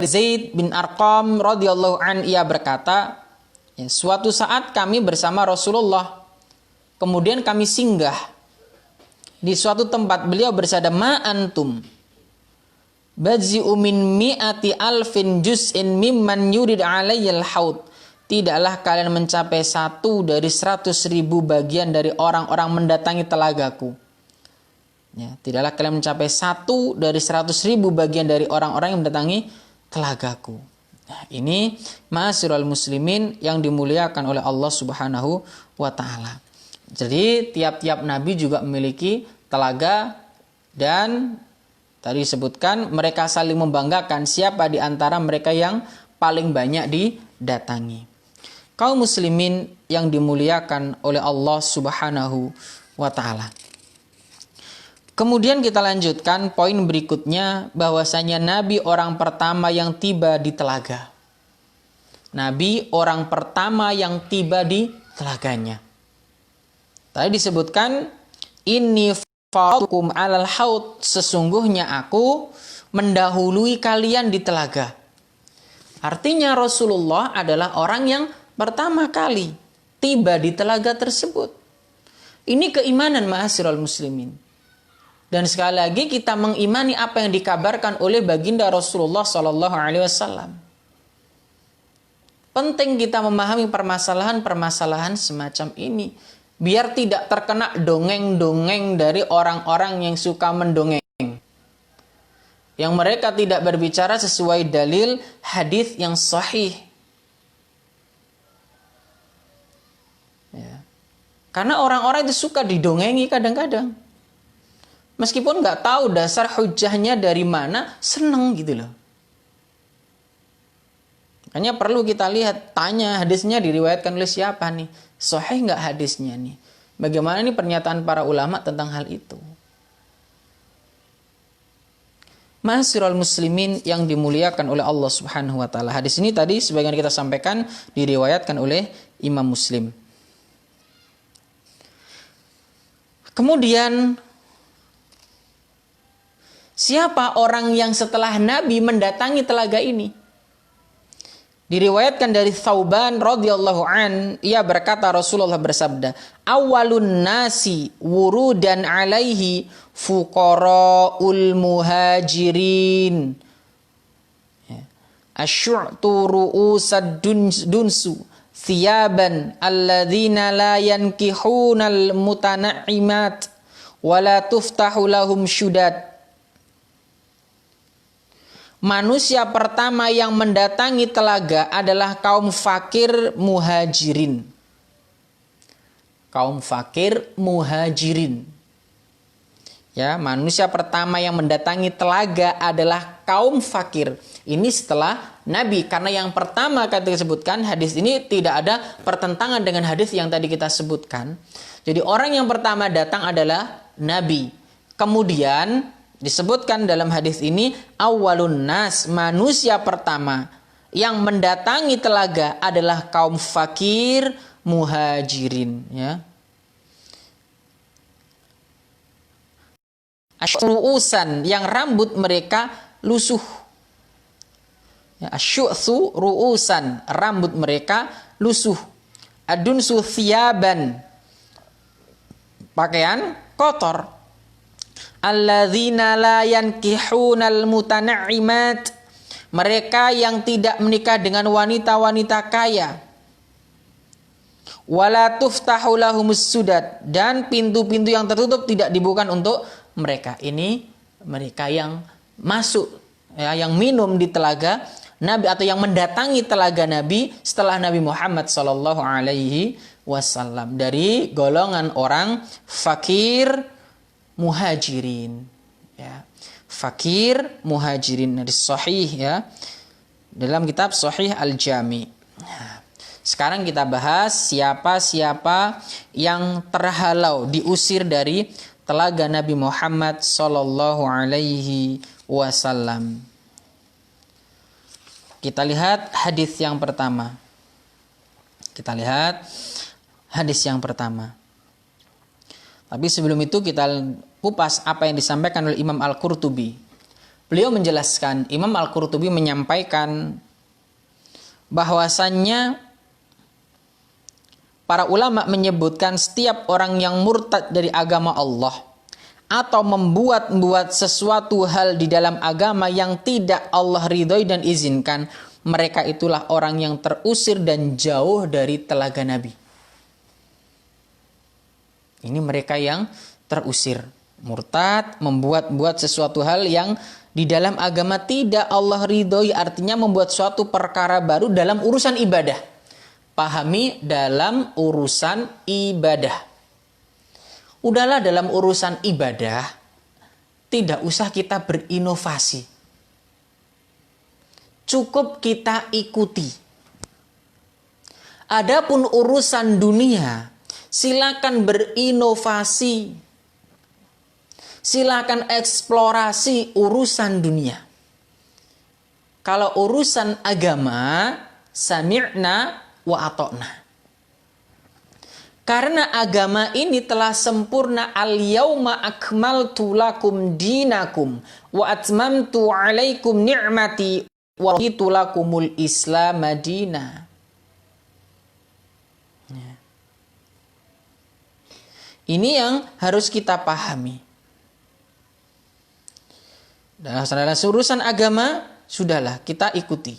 Zaid bin Arqam radhiyallahu an, ia berkata, ya, suatu saat kami bersama Rasulullah, kemudian kami singgah di suatu tempat. Beliau bersabda, ma antum badzi'u min mi'ati alfin juz'in mimman yurid alayyal haud. Tidaklah kalian mencapai 1 dari 100.000 bagian dari orang-orang mendatangi telagaku. Ya, tidaklah kalian mencapai 1 dari 100.000 bagian dari orang-orang yang mendatangi telagaku. Nah, ini ma'asyiral muslimin yang dimuliakan oleh Allah Subhanahu wa taala. Jadi tiap-tiap nabi juga memiliki telaga, dan tadi disebutkan mereka saling membanggakan siapa di antara mereka yang paling banyak didatangi. Kaum muslimin yang dimuliakan oleh Allah Subhanahu wa taala. Kemudian kita lanjutkan poin berikutnya, bahwasanya Nabi orang pertama yang tiba di telaga. Nabi orang pertama yang tiba di telaganya. Tadi disebutkan, inni fatukum alal haud, sesungguhnya aku mendahului kalian di telaga. Artinya Rasulullah adalah orang yang pertama kali tiba di telaga tersebut. Ini keimanan ma'asyiral muslimin. Dan sekali lagi kita mengimani apa yang dikabarkan oleh baginda Rasulullah SAW. Penting kita memahami permasalahan-permasalahan semacam ini. Biar tidak terkena dongeng-dongeng dari orang-orang yang suka mendongeng. Yang mereka tidak berbicara sesuai dalil hadis yang sahih. Ya. Karena orang-orang itu suka didongengi kadang-kadang. Meskipun nggak tahu dasar hujahnya dari mana, seneng gitu loh. Makanya perlu kita lihat, tanya hadisnya diriwayatkan oleh siapa nih? Sahih nggak hadisnya nih? Bagaimana nih pernyataan para ulama tentang hal itu? Ma'asyiral muslimin yang dimuliakan oleh Allah Subhanahu wa taala. Hadis ini tadi sebagian kita sampaikan diriwayatkan oleh Imam Muslim. Kemudian siapa orang yang setelah Nabi mendatangi telaga ini? Diriwayatkan dari Thauban radhiyallahu an, ia berkata Rasulullah bersabda, "Awwalun nasi wurudan alaihi fuqaraul muhajirin." Asy'tu ru'usad dunsu thiyaban alladzina la yankihunal mutanaimat wa la tuftahu lahum syudat. Manusia pertama yang mendatangi telaga adalah kaum fakir muhajirin. Kaum fakir muhajirin. Ya, manusia pertama yang mendatangi telaga adalah kaum fakir. Ini setelah Nabi, karena yang pertama kata disebutkan hadis ini tidak ada pertentangan dengan hadis yang tadi kita sebutkan. Jadi orang yang pertama datang adalah Nabi. Kemudian disebutkan dalam hadis ini awwalun nas, manusia pertama yang mendatangi telaga adalah kaum fakir muhajirin, ya. Asy'usan, yang rambut mereka lusuh. Ya, asy'u ru'usan, rambut mereka lusuh. Adunsu thiyaban, pakaian kotor. Alladzina la yankihunal mutanaimat, mereka yang tidak menikah dengan wanita-wanita kaya. Wala tuftahu lahumus sudat, dan pintu-pintu yang tertutup tidak dibuka untuk mereka. Ini mereka yang masuk, ya, yang minum di telaga Nabi atau yang mendatangi telaga Nabi setelah Nabi Muhammad SAW dari golongan orang fakir muhajirin, ya. Fakir muhajirin dari sahih, ya, dalam kitab Sahih Al-Jami. Nah, sekarang kita bahas siapa-siapa yang terhalau, diusir dari telaga Nabi Muhammad sallallahu alaihi wasallam. Kita lihat hadis yang pertama. Tapi sebelum itu kita kupas apa yang disampaikan oleh Imam Al-Qurtubi. Beliau menjelaskan, Imam Al-Qurtubi menyampaikan bahwasannya para ulama menyebutkan setiap orang yang murtad dari agama Allah atau membuat sesuatu hal di dalam agama yang tidak Allah ridhoi dan izinkan, mereka itulah orang yang terusir dan jauh dari telaga Nabi. Ini mereka yang terusir, murtad, membuat sesuatu hal yang di dalam agama tidak Allah ridhoi, artinya membuat suatu perkara baru dalam urusan ibadah. Pahami, dalam urusan ibadah. Udahlah, dalam urusan ibadah tidak usah kita berinovasi. Cukup kita ikuti. Adapun urusan dunia, silakan berinovasi. Silakan eksplorasi urusan dunia. Kalau urusan agama, sami'na wa ata'na. Karena agama ini telah sempurna. Al-yauma akmaltu lakum dinakum wa atmamtu alaikum ni'mati wa raditu lakumul islam madina. Ini yang harus kita pahami. Dalam urusan agama, sudahlah kita ikuti.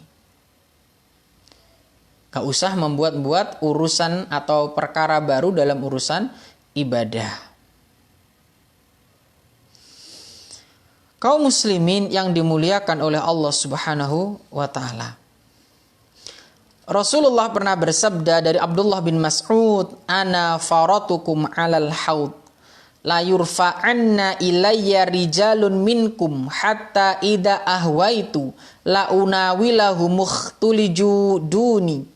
Gak usah membuat-buat urusan atau perkara baru dalam urusan ibadah. Kaum muslimin yang dimuliakan oleh Allah Subhanahu wa ta'ala. Rasulullah pernah bersabda dari Abdullah bin Mas'ud, "Ana faratukum 'alal haud, la yurfa'anna ilayya rijalun minkum hatta idza ahwaitu la unawilahu mukhtuliju duni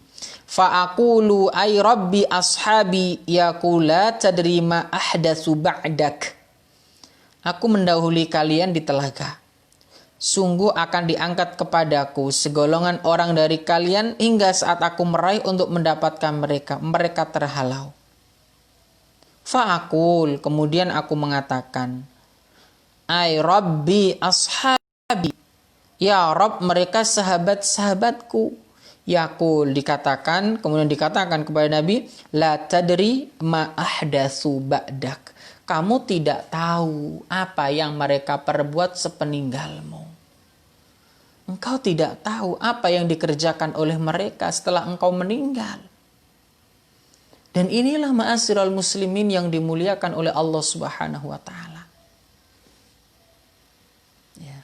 fa aqulu ay rabbi ashabi yaqula tadri ma ahdatsu ba'dak." Aku mendahului kalian di telaga. Sungguh akan diangkat kepadaku segolongan orang dari kalian hingga saat aku meraih untuk mendapatkan mereka. Mereka terhalau. Fa'akul, kemudian aku mengatakan, ay rabbi ashabi, ya Rabb mereka sahabat-sahabatku. Yaqul, dikatakan, kemudian dikatakan kepada Nabi, la tadri ma ahdatsu ba'dak. Kamu tidak tahu apa yang mereka perbuat sepeninggalmu. Engkau tidak tahu apa yang dikerjakan oleh mereka setelah engkau meninggal. Dan inilah ma'asyiral muslimin yang dimuliakan oleh Allah Subhanahu wa ta'ala. Ya.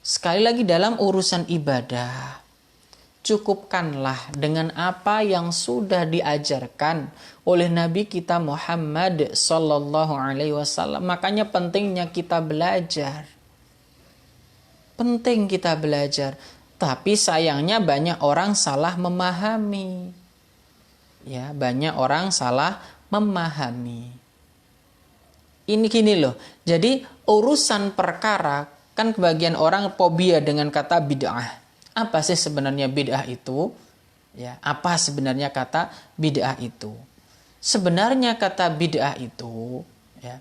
Sekali lagi dalam urusan ibadah, cukupkanlah dengan apa yang sudah diajarkan oleh Nabi kita Muhammad sallallahu alaihi wasallam. Makanya pentingnya kita belajar. Penting kita belajar. Tapi sayangnya banyak orang salah memahami. Ya, banyak orang salah memahami. Ini gini loh. Jadi urusan perkara, kan kebagian orang fobia dengan kata bid'ah. Apa sih sebenarnya bid'ah itu? Ya, apa sebenarnya kata bid'ah itu? Sebenarnya kata bid'ah itu, ya,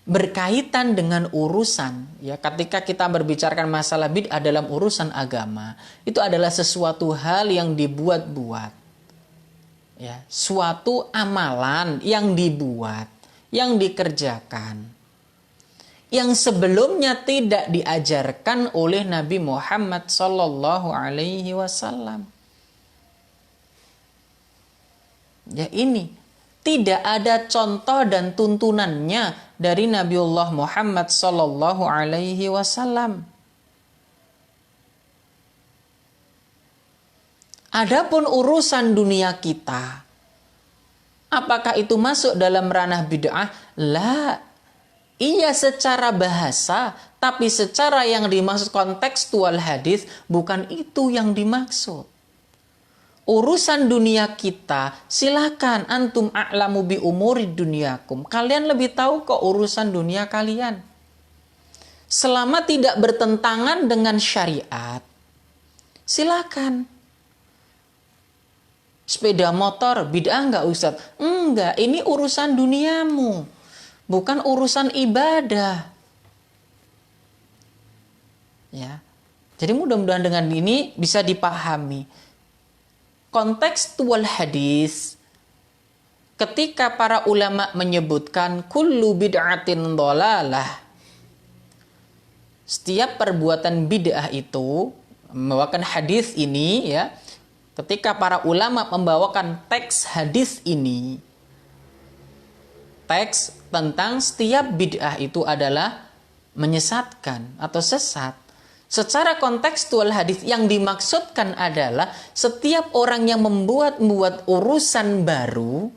berkaitan dengan urusan, ya, ketika kita berbicarakan masalah bid'ah dalam urusan agama, itu adalah sesuatu hal yang dibuat-buat, ya, suatu amalan yang dibuat, yang dikerjakan, yang sebelumnya tidak diajarkan oleh Nabi Muhammad sallallahu alaihi wasallam. Ya, ini tidak ada contoh dan tuntunannya dari Nabiullah Muhammad sallallahu alaihi wasallam. Adapun urusan dunia kita, apakah itu masuk dalam ranah bid'ah? La. Iya secara bahasa, tapi secara yang dimaksud kontekstual hadis bukan itu yang dimaksud. Urusan dunia kita, silakan antum a'lamu bi umuri dunyakum. Kalian lebih tahu kok urusan dunia kalian. Selama tidak bertentangan dengan syariat, silakan. Sepeda motor, bid'ah enggak Ustaz? Enggak, ini urusan duniamu. Bukan urusan ibadah. Ya. Jadi mudah-mudahan dengan ini bisa dipahami. Kontekstual hadis, ketika para ulama menyebutkan kullu bid'atin dhalalah, setiap perbuatan bid'ah itu, membawakan hadis ini, ya, ketika para ulama membawakan teks hadis ini, teks tentang setiap bid'ah itu adalah menyesatkan atau sesat. Secara kontekstual hadis yang dimaksudkan adalah setiap orang yang membuat urusan baru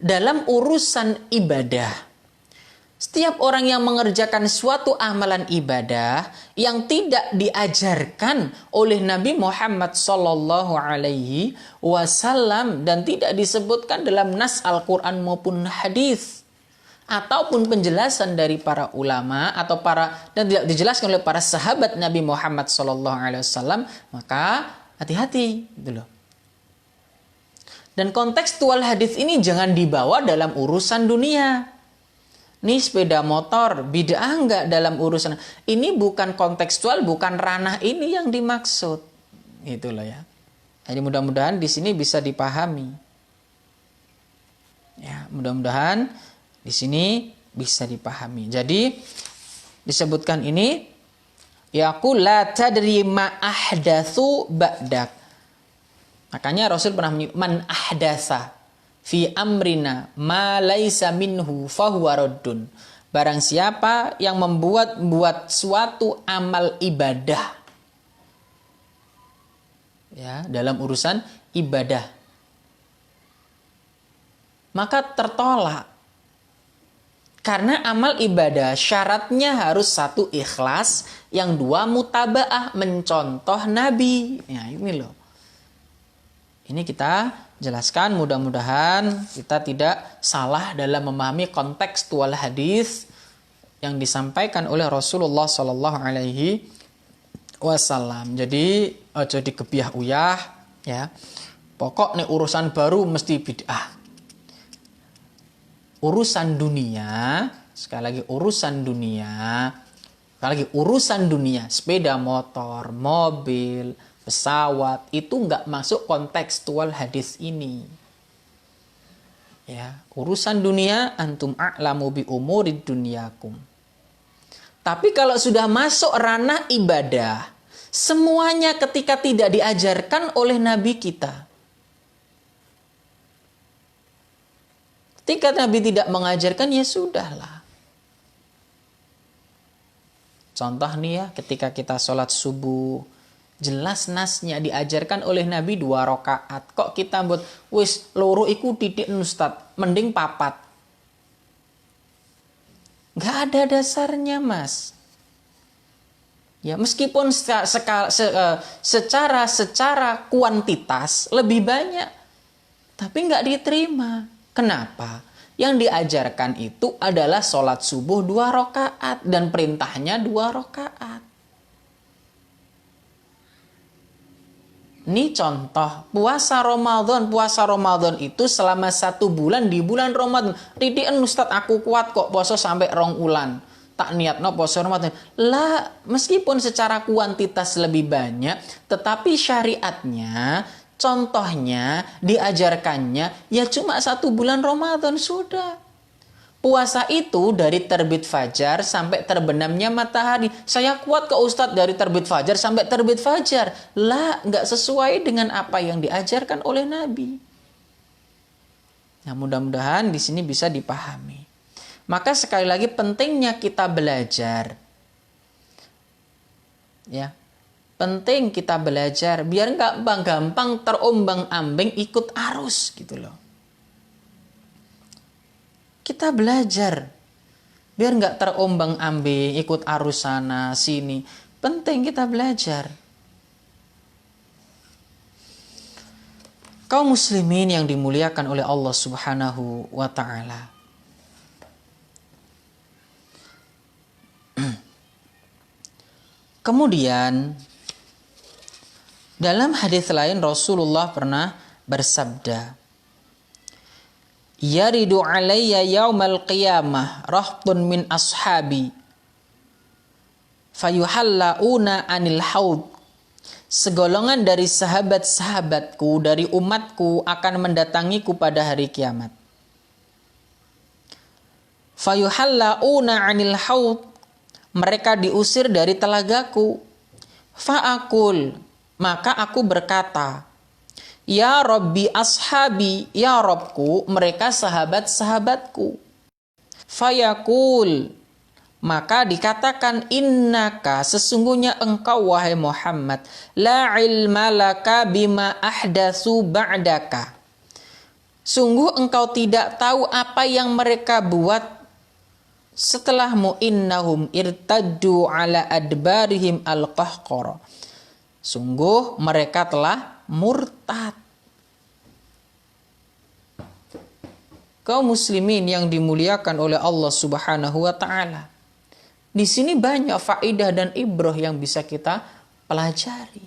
dalam urusan ibadah. Setiap orang yang mengerjakan suatu amalan ibadah yang tidak diajarkan oleh Nabi Muhammad sallallahu alaihi wasallam dan tidak disebutkan dalam nas Al-Qur'an maupun hadis, ataupun penjelasan dari para ulama atau dan tidak dijelaskan oleh para sahabat Nabi Muhammad SAW, maka hati-hati gitu loh. Dan kontekstual hadis ini jangan dibawa dalam urusan dunia. Nih sepeda motor, bid'ah enggak dalam urusan. Ini bukan kontekstual, bukan ranah ini yang dimaksud. Gitu loh ya. Jadi mudah-mudahan di sini bisa dipahami. Ya, mudah-mudahan di sini bisa dipahami. Jadi disebutkan ini, yaqul la tadri ma ahdatsu ba'dak. Makanya Rasul pernah menyebut man ahdasa fi amrina ma laisa minhu fahuwa raddun. Barang siapa yang membuat suatu amal ibadah, ya, dalam urusan ibadah, maka tertolak. Karena amal ibadah syaratnya harus satu ikhlas, yang dua mutabaah, mencontoh Nabi. Ya, ini loh. Ini kita jelaskan, mudah-mudahan kita tidak salah dalam memahami kontekstual hadis yang disampaikan oleh Rasulullah Sallallahu Alaihi Wasallam. Jadi ojo dikebiah uyah, ya. Pokok nih urusan baru mesti bid'ah. Urusan dunia, sekali lagi urusan dunia, sepeda motor, mobil, pesawat, itu nggak masuk kontekstual hadis ini. Ya, urusan dunia antum a'lamu bi umurid dunyakum. Tapi kalau sudah masuk ranah ibadah, semuanya ketika tidak diajarkan oleh Nabi kita. Ketika Nabi tidak mengajarkan, ya sudahlah. Contoh nih ya, ketika kita sholat subuh, jelas nasnya diajarkan oleh Nabi 2 rakaat. Kok kita buat wis loro iku titik Ustaz, mending 4. Gak ada dasarnya, Mas. Ya, meskipun secara kuantitas lebih banyak, tapi nggak diterima. Kenapa? Yang diajarkan itu adalah sholat subuh 2 rakaat dan perintahnya 2 rakaat. Ini contoh puasa Ramadan. Puasa Ramadan itu selama 1 bulan di bulan Ramadan. Ridian Ustaz, aku kuat kok poso sampai 2 bulan. Tak niatno poso Ramadan. Lah, meskipun secara kuantitas lebih banyak, tetapi syariatnya, contohnya, diajarkannya, ya cuma 1 bulan Ramadan sudah. Puasa itu dari terbit fajar sampai terbenamnya matahari. Saya kuat ke Ustadz dari terbit fajar sampai terbit fajar. Lah, nggak sesuai dengan apa yang diajarkan oleh Nabi. Nah, mudah-mudahan di sini bisa dipahami. Maka sekali lagi pentingnya kita belajar. Ya, penting kita belajar biar nggak gampang terombang-ambing ikut arus gitu loh. Kita belajar biar nggak terombang-ambing ikut arus sana sini. Penting kita belajar. Kaum muslimin yang dimuliakan oleh Allah Subhanahu wa taala. Kemudian dalam hadis lain Rasulullah pernah bersabda, yaridu alayya yaumal qiyamah rahtun min ashabi fayuhallauna anil haud. Segolongan dari sahabat-sahabatku, dari umatku akan mendatangiku pada hari kiamat. Fayuhallauna anil haud. Mereka diusir dari telagaku. Fa'akul. Maka aku berkata, ya Rabbi ashabi, ya Rabbku, mereka sahabat-sahabatku. Fayakul, maka dikatakan, innaka, sesungguhnya engkau wahai Muhammad, la ilma laka bima ahdatsu ba'daka. Sungguh engkau tidak tahu apa yang mereka buat setelahmu. Innahum irtaddu ala adbarihim al-qahqara. Sungguh mereka telah murtad. Kaum muslimin yang dimuliakan oleh Allah Subhanahu wa taala. Di sini banyak faedah dan ibrah yang bisa kita pelajari.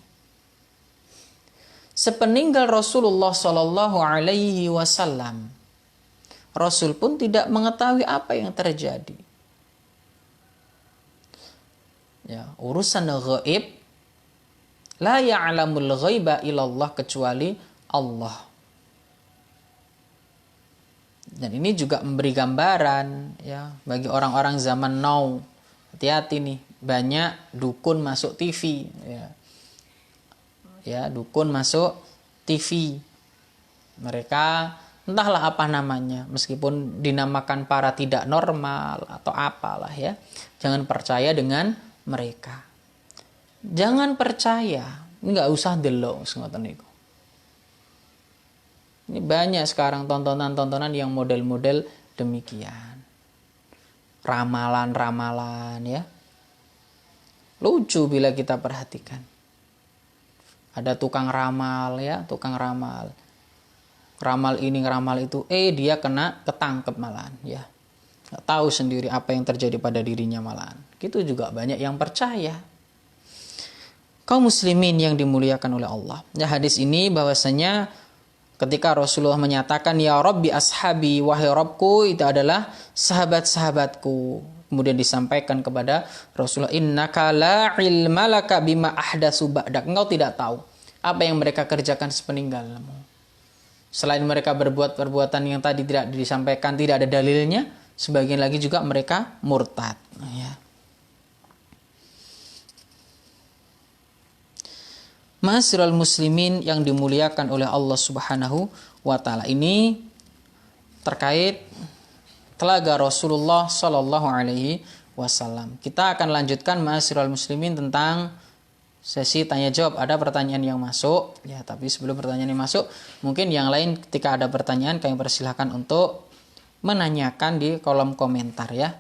Sepeninggal Rasulullah Shallallahu Alaihi Wasallam, Rasul pun tidak mengetahui apa yang terjadi. Ya, urusan gaib, la ya'lamul ghaiba illallah, kecuali Allah. Dan ini juga memberi gambaran ya bagi orang-orang zaman now. Hati-hati nih, banyak dukun masuk TV ya. Ya, dukun masuk TV. Mereka entahlah apa namanya, meskipun dinamakan para tidak normal atau apalah ya. Jangan percaya dengan mereka. Jangan percaya, nggak usah delok ngoten niku. Ini banyak sekarang tontonan-tontonan yang model-model demikian. Ramalan-ramalan ya. Lucu bila kita perhatikan. Ada tukang ramal ya, tukang ramal. Ramal ini, ramal itu, dia kena ketangkep malahan ya. Nggak tahu sendiri apa yang terjadi pada dirinya malahan. Gitu juga banyak yang percaya. Kaum muslimin yang dimuliakan oleh Allah. Ya, hadis ini bahwasanya ketika Rasulullah menyatakan ya Rabbi ashabi, wahai Rabbku, itu adalah sahabat-sahabatku. Kemudian disampaikan kepada Rasulullah, innaka la ilma laka bima ahdatsu ba'dak. Engkau tidak tahu apa yang mereka kerjakan sepeninggalmu. Selain mereka berbuat perbuatan yang tadi tidak disampaikan, tidak ada dalilnya, sebagian lagi juga mereka murtad. Ya. Ma'asyiral muslimin yang dimuliakan oleh Allah Subhanahu wa taala. Ini terkait telaga Rasulullah Shallallahu alaihi wasallam. Kita akan lanjutkan ma'asyiral muslimin tentang sesi tanya jawab. Ada pertanyaan yang masuk ya, tapi sebelum pertanyaan yang masuk, mungkin yang lain ketika ada pertanyaan kami persilahkan untuk menanyakan di kolom komentar ya.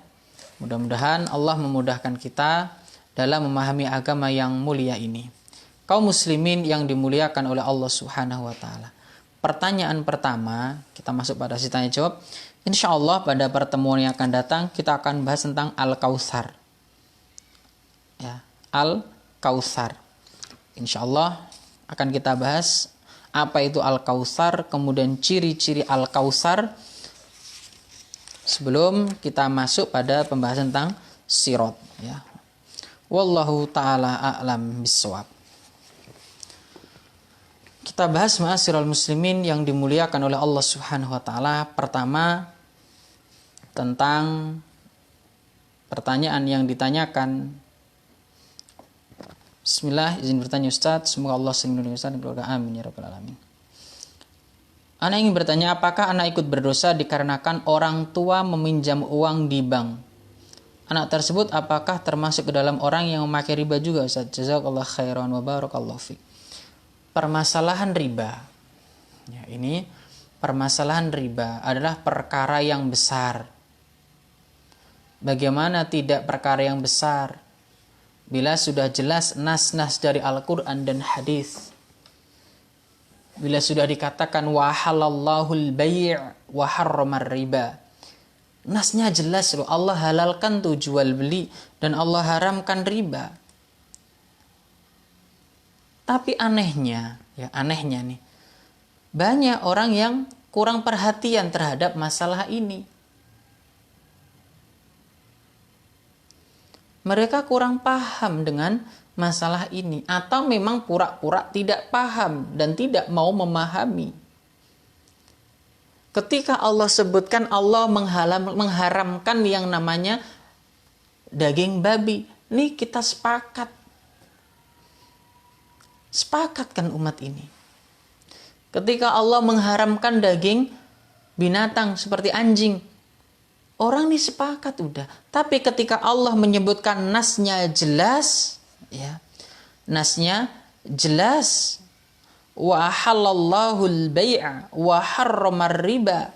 Mudah-mudahan Allah memudahkan kita dalam memahami agama yang mulia ini. Kaum muslimin yang dimuliakan oleh Allah Subhanahu wa taala. Pertanyaan pertama, kita masuk pada sesi tanya jawab. Insyaallah pada pertemuan yang akan datang kita akan bahas tentang Al-Kautsar. Ya, Al-Kautsar. Insyaallah akan kita bahas apa itu Al-Kautsar, kemudian ciri-ciri Al-Kautsar. Sebelum kita masuk pada pembahasan tentang sirat ya. Wallahu taala a'lam bissawab. Kita bahas ma'asyiral muslimin yang dimuliakan oleh Allah Subhanahu wa taala. Pertama, tentang pertanyaan yang ditanyakan. Bismillah, izin bertanya Ustaz, semoga Allah sering melindungi Ustaz dan keluarga, amin ya rabbal alamin. Anak ingin bertanya, apakah anak ikut berdosa dikarenakan orang tua meminjam uang di bank? Anak tersebut apakah termasuk ke dalam orang yang memakai riba juga Ustaz? Jazakallahu khairan wa barakallahu fiik. Permasalahan riba, ya, ini permasalahan riba adalah perkara yang besar. Bagaimana tidak perkara yang besar bila sudah jelas nas-nas dari Al-Quran dan hadis, bila sudah dikatakan wa halallahul bai' wa harramar riba, nasnya jelas loh, Allah halalkan tuh jual beli dan Allah haramkan riba. Tapi anehnya nih, banyak orang yang kurang perhatian terhadap masalah ini. Mereka kurang paham dengan masalah ini, atau memang pura-pura tidak paham dan tidak mau memahami. Ketika Allah sebutkan Allah mengharamkan yang namanya daging babi, nih kita sepakat. Sepakatkan umat ini. Ketika Allah mengharamkan daging binatang seperti anjing, orang ini sepakat udah. Tapi ketika Allah menyebutkan nasnya jelas, ya, nasnya jelas, wa halallahul bai'a wa harramar riba.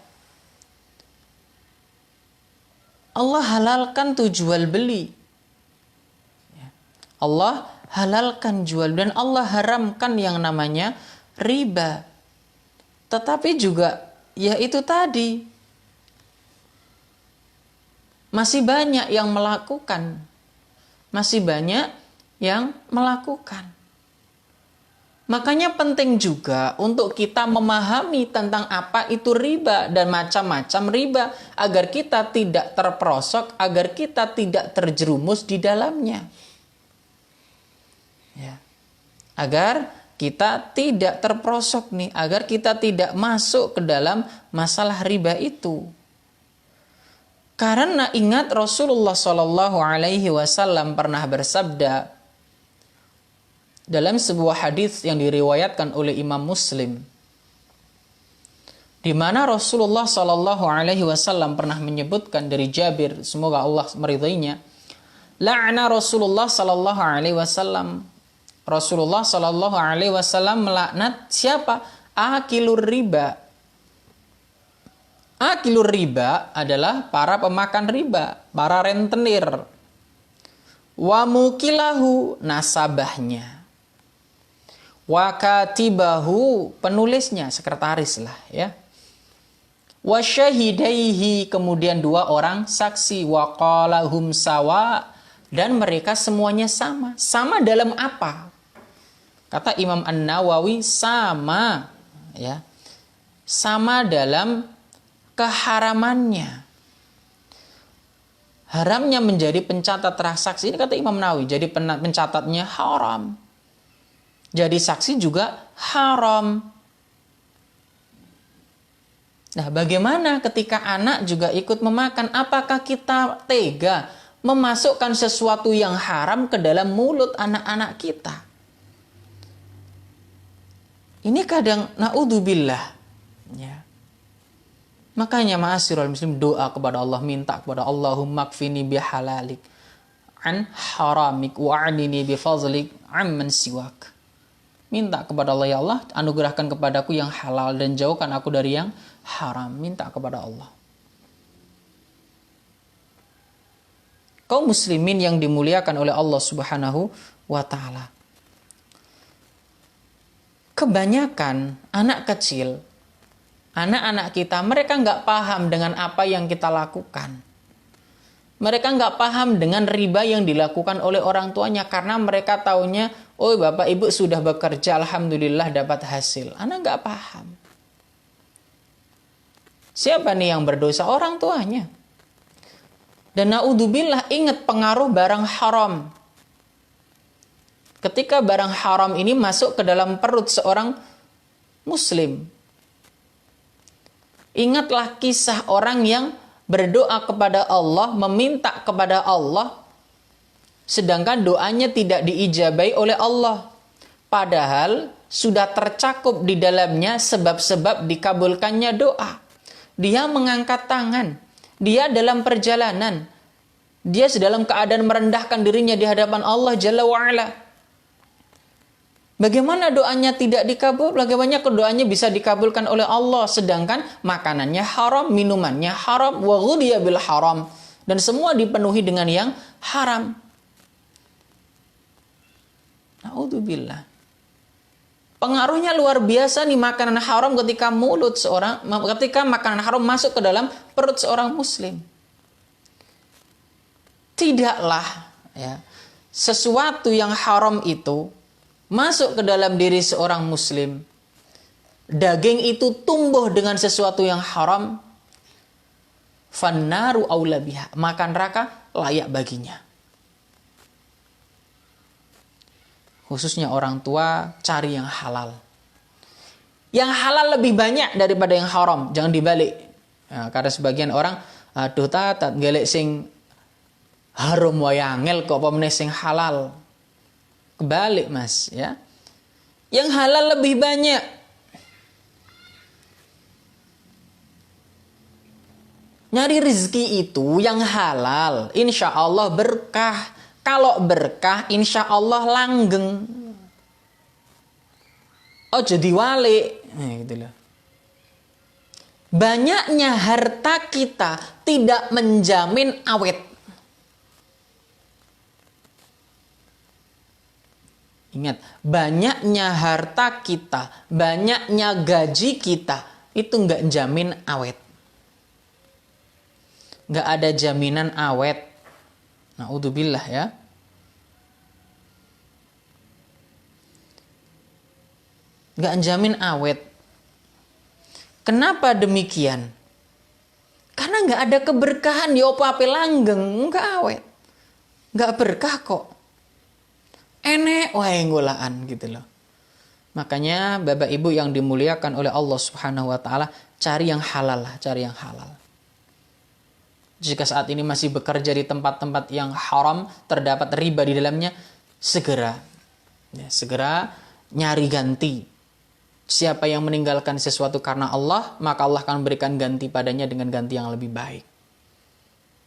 Allah halalkan tuh jual beli. Allah halalkan jual dan Allah haramkan yang namanya riba. Tetapi juga ya itu tadi, masih banyak yang melakukan. Masih banyak yang melakukan. Makanya penting juga untuk kita memahami tentang apa itu riba dan macam-macam riba agar kita tidak terperosok, agar kita tidak terjerumus di dalamnya. Ya. Agar kita tidak terperosok nih, agar kita tidak masuk ke dalam masalah riba itu. Karena ingat Rasulullah Shallallahu Alaihi Wasallam pernah bersabda dalam sebuah hadis yang diriwayatkan oleh Imam Muslim, di mana Rasulullah Shallallahu Alaihi Wasallam pernah menyebutkan dari Jabir, semoga Allah meridainya, la'ana Rasulullah Shallallahu Alaihi Wasallam. Rasulullah Shallallahu Alaihi Wasallam melaknat siapa? Akilur riba. Akilur riba adalah para pemakan riba, para rentenir. Wa mukilahu, nasabahnya. Wa katibahu, penulisnya, sekretaris lah ya. Wa syahidaihi, kemudian dua orang saksi. Wa qalahum sawa, dan mereka semuanya sama. Sama dalam apa? Kata Imam An-Nawawi, sama ya. Sama dalam keharamannya. Haramnya menjadi pencatat transaksi, ini kata Imam Nawawi, jadi pencatatnya haram. Jadi saksi juga haram. Nah, bagaimana ketika anak juga ikut memakan? Apakah kita tega memasukkan sesuatu yang haram ke dalam mulut anak-anak kita? Ini kadang naudzubillah. Ya. Makanya ma'asyiral muslim, doa kepada Allah, minta kepada Allahumma kfini bihalalik an haramik wa'anini bifazlik amman siwak. Minta kepada Allah, ya Allah, anugerahkan kepadaku yang halal dan jauhkan aku dari yang haram. Minta kepada Allah. Kaum muslimin yang dimuliakan oleh Allah Subhanahu wa ta'ala. Kebanyakan anak kecil, anak-anak kita, mereka nggak paham dengan apa yang kita lakukan. Mereka nggak paham dengan riba yang dilakukan oleh orang tuanya karena mereka taunya, oh bapak ibu sudah bekerja, alhamdulillah dapat hasil. Anak nggak paham. Siapa nih yang berdosa? Orang tuanya. Dan naudzubillah, ingat pengaruh barang haram. Ketika barang haram ini masuk ke dalam perut seorang muslim, ingatlah kisah orang yang berdoa kepada Allah, meminta kepada Allah, sedangkan doanya tidak diijabai oleh Allah. Padahal sudah tercakup di dalamnya sebab-sebab dikabulkannya doa. Dia mengangkat tangan, dia dalam perjalanan, dia dalam keadaan merendahkan dirinya di hadapan Allah Jalla wa'ala. Bagaimana doanya tidak dikabul? Bagaimana doanya bisa dikabulkan oleh Allah sedangkan makanannya haram, minumannya haram, wa ghudhiya bil haram, dan semua dipenuhi dengan yang haram. Naudzubillah. Pengaruhnya luar biasa nih makanan haram ketika ketika makanan haram masuk ke dalam perut seorang muslim. Tidaklah ya, sesuatu yang haram itu masuk ke dalam diri seorang muslim, daging itu tumbuh dengan sesuatu yang haram, fannaru aula biha, maka neraka layak baginya. Khususnya orang tua, cari yang halal. Yang halal lebih banyak daripada yang haram, jangan dibalik. Nah, karena sebagian orang, aduh tatat gelek sing haram wayangel kok pemene sing halal. Kebalik mas ya. Yang halal lebih banyak. Nyari rezeki itu yang halal, insya Allah berkah. Kalau berkah, insya Allah langgeng. Oh jadi wale, nah, gitu loh. Banyaknya harta kita tidak menjamin awet. Ingat, banyaknya harta kita, banyaknya gaji kita, itu nggak jamin awet. Nggak ada jaminan awet. Na'udzubillah ya. nggak jamin awet. Kenapa demikian? Karena nggak ada keberkahan, ya apa langgeng, nggak awet, nggak berkah kok. Enek wae ngolaan gitu loh. Makanya Bapak Ibu yang dimuliakan oleh Allah Subhanahu wa taala, cari yang halal lah, cari yang halal. Jika saat ini masih bekerja di tempat-tempat yang haram, terdapat riba di dalamnya, segera nyari ganti. Siapa yang meninggalkan sesuatu karena Allah, maka Allah akan berikan ganti padanya dengan ganti yang lebih baik.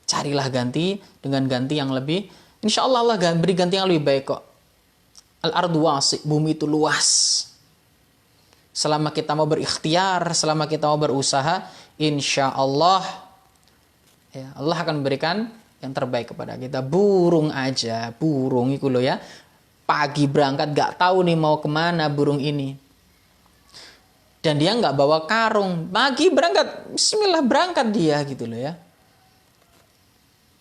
Carilah ganti dengan ganti yang lebih, insya Allah Allah beri ganti yang lebih baik kok. Al-ardu wasi', bumi itu luas. Selama kita mau berikhtiar, selama kita mau berusaha, insya Allah ya, Allah akan berikan yang terbaik kepada kita. Burung aja, burung itu loh ya. Pagi berangkat gak tahu nih mau kemana burung ini. Dan dia nggak bawa karung. Pagi berangkat, bismillah berangkat dia gitu loh ya.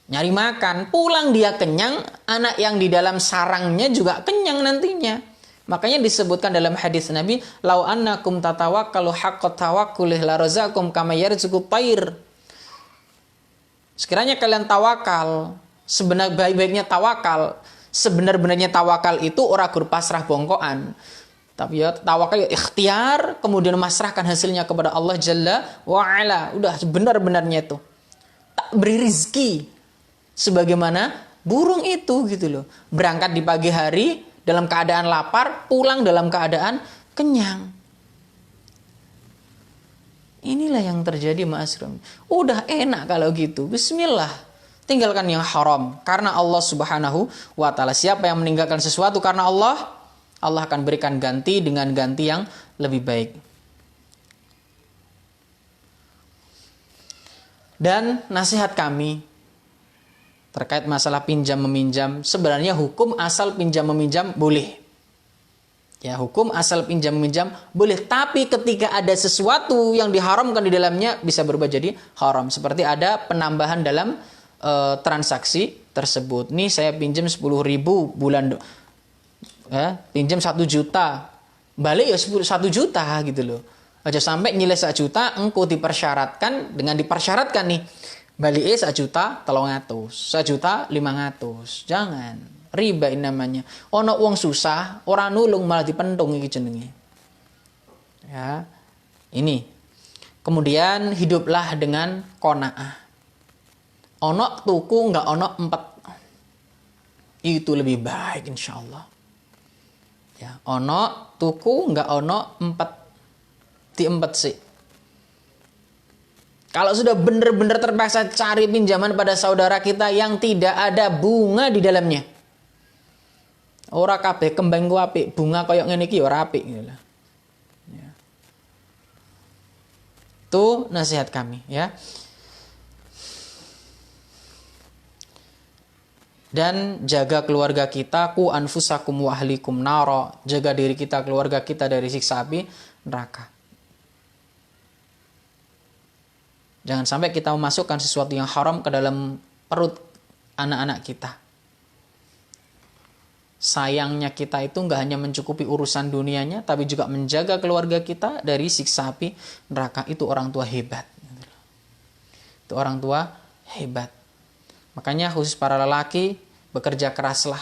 Nyari makan, pulang dia kenyang, anak yang di dalam sarangnya juga kenyang nantinya. Makanya disebutkan dalam hadis Nabi, lau annakum tatawakkalu haqqa tawakkulih la razaqakum kama yarzuqut thair. Sekiranya kalian tawakal, sebenar-baiknya tawakal, sebenar-benarnya tawakal itu ora gur pasrah bongkoan. Tapi ya tawakal ya ikhtiar, kemudian masrahkan hasilnya kepada Allah Jalla wa'ala. Udah benar-benarnya itu. Tak beri rizki. Sebagaimana burung itu gitu loh. Berangkat di pagi hari dalam keadaan lapar, pulang dalam keadaan kenyang. Inilah yang terjadi ma'asyiral. Udah enak kalau gitu. Bismillah. Tinggalkan yang haram. Karena Allah Subhanahu wa ta'ala. Siapa yang meninggalkan sesuatu karena Allah, Allah akan berikan ganti dengan ganti yang lebih baik. Dan nasihat kami terkait masalah pinjam meminjam, sebenarnya hukum asal pinjam meminjam boleh. Ya, hukum asal pinjam meminjam boleh, tapi ketika ada sesuatu yang diharamkan di dalamnya bisa berubah jadi haram. Seperti ada penambahan dalam transaksi tersebut. Nih saya pinjam 10.000 bulan ya, pinjam 1 juta, balik ya 1 juta gitu loh. Aja sampai nilai 1 juta, engkau dipersyaratkan nih, balik 1 juta 300, 1 juta 500. Jangan, riba ini namanya. Ono wong susah, orang nulung malah dipentung iki jenenge. Ya. Ini. Kemudian hiduplah dengan qanaah. Ono tuku enggak ono empet. Itu lebih baik insyaallah. Ya, ono tuku enggak ono empet, diempet sih. Kalau sudah benar-benar terpaksa cari pinjaman pada saudara kita yang tidak ada bunga di dalamnya. Ora kabeh kembang ku apik, bunga koyo ngene iki ora apik gitu lah. Ya. Itu nasihat kami ya. Dan jaga keluarga kita, ku anfusakum wa ahlikum nara, jaga diri kita, keluarga kita dari siksa api neraka. Jangan sampai kita memasukkan sesuatu yang haram ke dalam perut anak-anak kita. Sayangnya kita itu nggak hanya mencukupi urusan dunianya, tapi juga menjaga keluarga kita dari siksa api neraka. Itu orang tua hebat. Itu orang tua hebat. Makanya khusus para lelaki, bekerja keraslah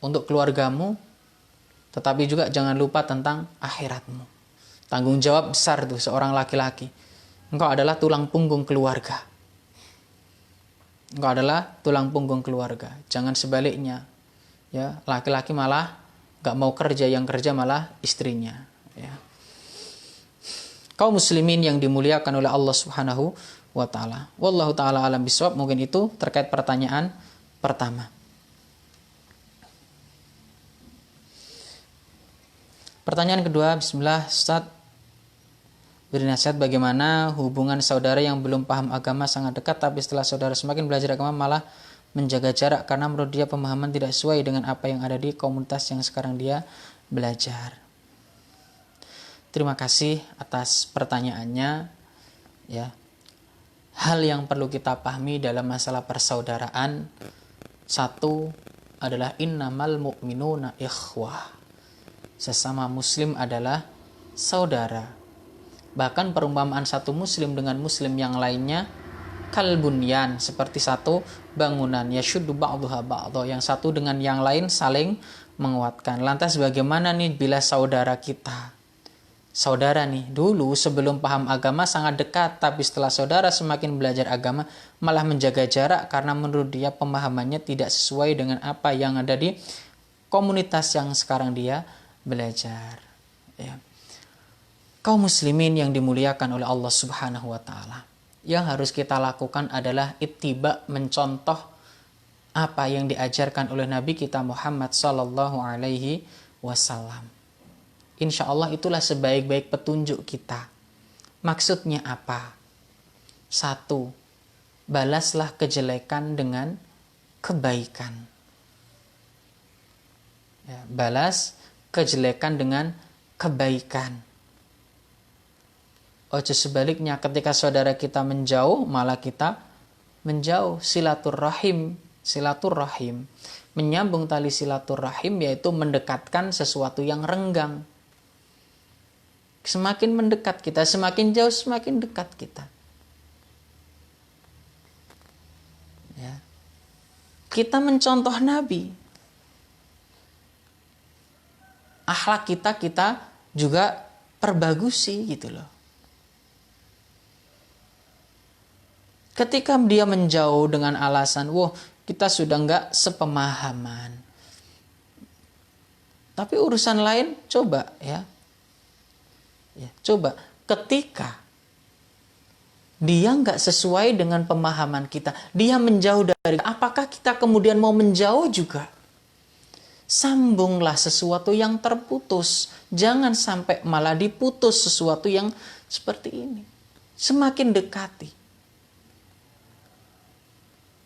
untuk keluargamu, tetapi juga jangan lupa tentang akhiratmu. Tanggung jawab besar tuh seorang laki-laki. Engkau adalah tulang punggung keluarga. Engkau adalah tulang punggung keluarga. Jangan sebaliknya. Ya, laki-laki malah gak mau kerja, yang kerja malah istrinya. Ya. Kaum muslimin yang dimuliakan oleh Allah Subhanahu wa ta'ala. Wallahu ta'ala alam bisawab. Mungkin itu terkait pertanyaan pertama. Pertanyaan kedua, bismillah, Ustaz, beri nasihat bagaimana hubungan saudara yang belum paham agama sangat dekat, tapi setelah saudara semakin belajar agama malah menjaga jarak karena menurut dia pemahaman tidak sesuai dengan apa yang ada di komunitas yang sekarang dia belajar. Terima kasih atas pertanyaannya. Ya, hal yang perlu kita pahami dalam masalah persaudaraan, satu adalah innamal mu'minuna ikhwah. Sesama muslim adalah saudara. Bahkan perumpamaan satu muslim dengan muslim yang lainnya kalbunyan, seperti satu bangunan, yashuddu ba'duha ba'dha, yang satu dengan yang lain saling menguatkan. Lantas bagaimana nih bila saudara kita? Saudara nih, dulu sebelum paham agama sangat dekat, tapi setelah saudara semakin belajar agama malah menjaga jarak karena menurut dia pemahamannya tidak sesuai dengan apa yang ada di komunitas yang sekarang dia belajar. Ya. Kaum muslimin yang dimuliakan oleh Allah Subhanahu wa taala, yang harus kita lakukan adalah ittiba, mencontoh apa yang diajarkan oleh Nabi kita Muhammad sallallahu alaihi wasallam. Insya Allah itulah sebaik-baik petunjuk kita. Maksudnya apa? 1. Balaslah kejelekan dengan kebaikan. Ya, balas kejelekan dengan kebaikan. Ojo sebaliknya, ketika saudara kita menjauh, malah kita menjauh. Silaturrahim. Menyambung tali silaturrahim, yaitu mendekatkan sesuatu yang renggang. Semakin mendekat kita, semakin jauh semakin dekat kita. Ya. Kita mencontoh Nabi. Akhlak kita juga perbagusi gitu loh. Ketika dia menjauh dengan alasan, wah kita sudah nggak sepemahaman. Tapi urusan lain coba ya. Coba ketika dia nggak sesuai dengan pemahaman kita, dia menjauh dari, apakah kita kemudian mau menjauh juga? Sambunglah sesuatu yang terputus. Jangan sampai malah diputus sesuatu yang seperti ini. Semakin dekati.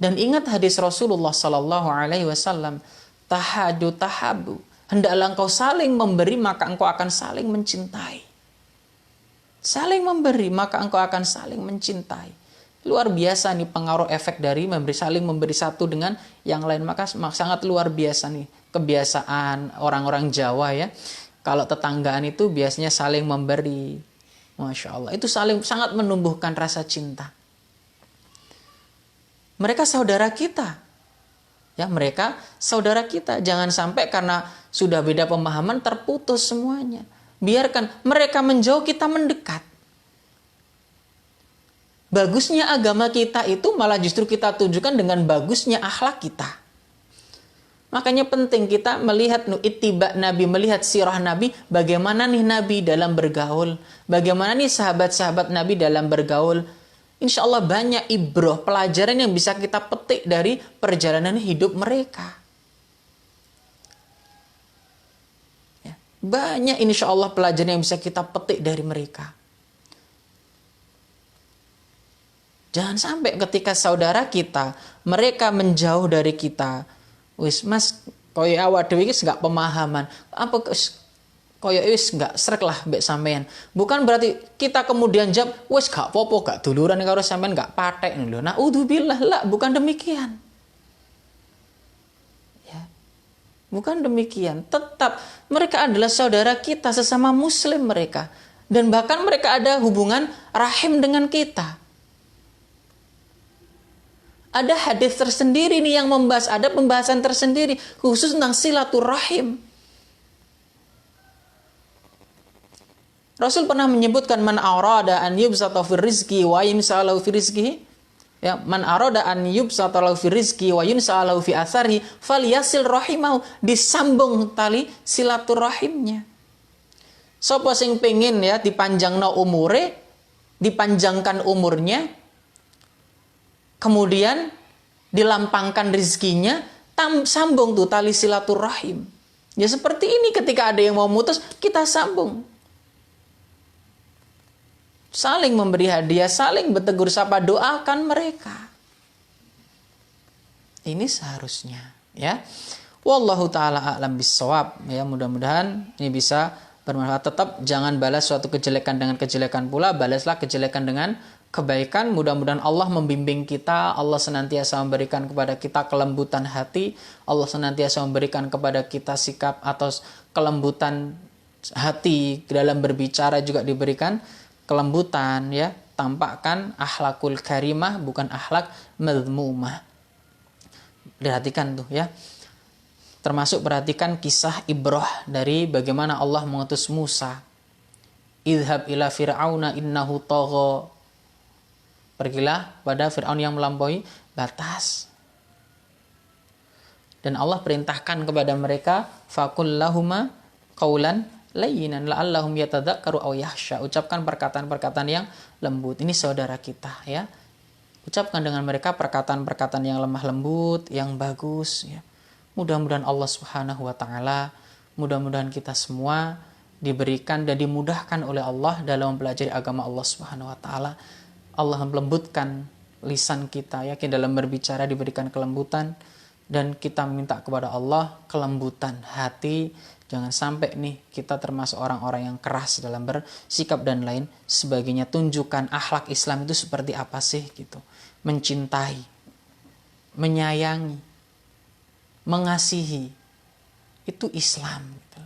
Dan ingat hadis Rasulullah Sallallahu Alaihi Wasallam, tahadu tahabu. Hendaklah engkau saling memberi, maka engkau akan saling mencintai. Saling memberi, maka engkau akan saling mencintai. Luar biasa nih pengaruh efek dari saling memberi satu dengan yang lain. Maka sangat luar biasa nih kebiasaan orang-orang Jawa ya. Kalau tetanggaan itu biasanya saling memberi. Masya Allah. Itu sangat menumbuhkan rasa cinta. Mereka saudara kita. Ya, mereka saudara kita. Jangan sampai karena sudah beda pemahaman terputus semuanya. Biarkan mereka menjauh, kita mendekat. Bagusnya agama kita itu malah justru kita tunjukkan dengan bagusnya akhlak kita. Makanya penting kita melihat ittiba Nabi, melihat sirah Nabi, bagaimana nih Nabi dalam bergaul, bagaimana nih sahabat-sahabat Nabi dalam bergaul. Insya Allah banyak ibroh, pelajaran yang bisa kita petik dari perjalanan hidup mereka. Banyak insya Allah pelajaran yang bisa kita petik dari mereka. Jangan sampai ketika saudara kita, mereka menjauh dari kita. Wis mas, koyo awak dhewe iki gak pemahaman. Apa koyo wis gak srek lah mbek sampean. Bukan berarti kita kemudian jawab, wis gak apa-apa, gak duluran karo sampean, gak patek lho. Naudzubillah, lah, bukan demikian. Bukan demikian. Tetap mereka adalah saudara kita, sesama muslim mereka. Dan bahkan mereka ada hubungan rahim dengan kita. Ada hadis tersendiri nih yang membahas, ada pembahasan tersendiri khusus tentang silaturahim. Rasul pernah menyebutkan man arada an yubsata fi rizqi wa yumsalahu fi rizqihi. Ya, man arada an yubsata lahu fi rizqi wa yunsalahu fi athari falyasil rahimahu, disambung tali silaturahimnya. Sapa sing pengen ya dipanjangno umure, dipanjangkan umurnya, kemudian dilampangkan rezekinya, sambung tuh tali silaturahim. Ya seperti ini, ketika ada yang mau mutus, kita sambung. Saling memberi hadiah, saling bertegur sapa, doakan mereka. Ini seharusnya, ya. Wallahu taala a'lam bissawab. Ya, mudah-mudahan ini bisa bermanfaat. Tetap jangan balas suatu kejelekan dengan kejelekan pula, balaslah kejelekan dengan kebaikan. Mudah-mudahan Allah membimbing kita, Allah senantiasa memberikan kepada kita kelembutan hati, Allah senantiasa memberikan kepada kita sikap atau kelembutan hati dalam berbicara, juga diberikan kelembutan, ya. Tampakkan akhlakul karimah, bukan akhlak madhmumah. Perhatikan tuh, ya. Termasuk perhatikan kisah ibrah dari bagaimana Allah mengutus Musa. Idhab ila fir'auna innahu tagha. Pergilah pada Fir'aun yang melampaui batas. Dan Allah perintahkan kepada mereka, faqul lahuma qaulan layyinan la'allahum yatadzakkaru aw yakhsha. Ucapkan perkataan-perkataan yang lembut. Ini saudara kita, ya. Ucapkan dengan mereka perkataan-perkataan yang lemah lembut, yang bagus, ya. Mudah-mudahan Allah Subhanahu wa taala, mudah-mudahan kita semua diberikan dan dimudahkan oleh Allah dalam mempelajari agama Allah Subhanahu wa taala. Allah melembutkan lisan kita, ya, dalam berbicara diberikan kelembutan, dan kita meminta kepada Allah kelembutan hati. Jangan sampai nih kita termasuk orang-orang yang keras dalam bersikap dan lain sebagainya. Tunjukkan akhlak Islam itu seperti apa sih gitu. Mencintai, menyayangi, mengasihi. Itu Islam gitu.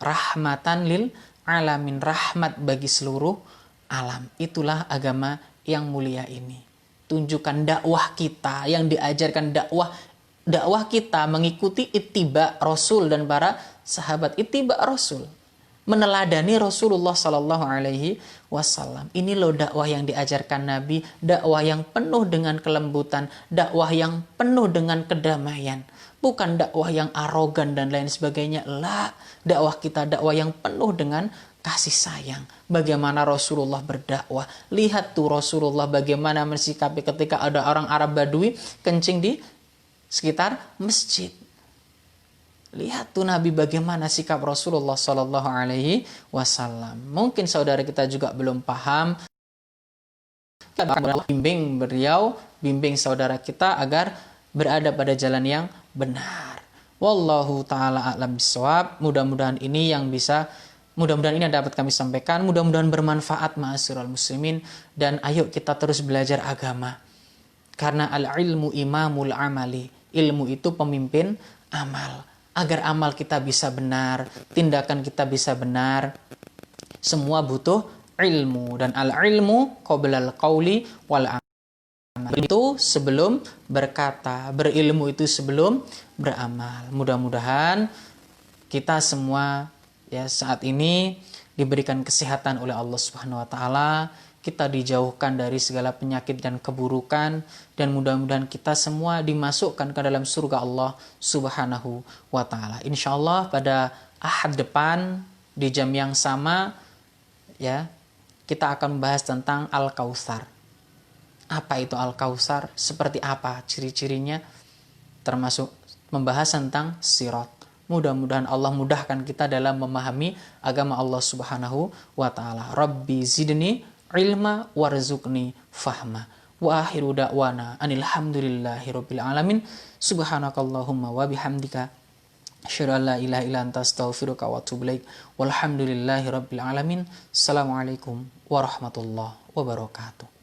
Rahmatan lil alamin, rahmat bagi seluruh alam. Itulah agama yang mulia ini. Tunjukkan dakwah kita yang diajarkan, dakwah kita mengikuti ittiba Rasul dan para sahabat. Ittiba Rasul, meneladani Rasulullah Sallallahu Alaihi Wasallam. Ini loh dakwah yang diajarkan Nabi, dakwah yang penuh dengan kelembutan, dakwah yang penuh dengan kedamaian. Bukan dakwah yang arogan dan lain sebagainya. Lah, dakwah kita dakwah yang penuh dengan kasih sayang. Bagaimana Rasulullah berdakwah. Lihat tuh Rasulullah bagaimana mensikapi ketika ada orang Arab Badui kencing di sekitar masjid. Lihat tuh Nabi bagaimana sikap Rasulullah Sallallahu Alaihi Wasallam. Mungkin saudara kita juga belum paham. Bimbing beliau, bimbing saudara kita agar berada pada jalan yang benar. Wallahu taala a'lam bishawab. Mudah-mudahan ini yang dapat kami sampaikan. Mudah-mudahan bermanfaat ma'asyiral muslimin, dan ayo kita terus belajar agama. Karena al-ilmu imamul amali. Ilmu itu pemimpin amal. Agar amal kita bisa benar, tindakan kita bisa benar, semua butuh ilmu. Dan al-ilmu qoblal qauli wal amal. Itu sebelum berkata, berilmu itu sebelum beramal. Mudah-mudahan kita semua, ya, saat ini diberikan kesehatan oleh Allah Subhanahu wa taala, kita dijauhkan dari segala penyakit dan keburukan, dan mudah-mudahan kita semua dimasukkan ke dalam surga Allah Subhanahu wa taala. Insyaallah pada Ahad depan di jam yang sama, ya, kita akan membahas tentang Al-Kautsar. Apa itu Al-Kautsar? Seperti apa ciri-cirinya? Termasuk membahas tentang sirat. Mudah-mudahan Allah mudahkan kita dalam memahami agama Allah Subhanahu wa taala. Rabbi zidni ilma warzuqni fahma. Wa akhiru da'wana anil hamdulillahi rabbil alamin. Subhanakallahumma wa bihamdika asyhadu an la ilaha illa anta astaghfiruka wa atubu ilaik. Walhamdulillahi rabbil alamin. Assalamualaikum warahmatullahi wabarakatuh.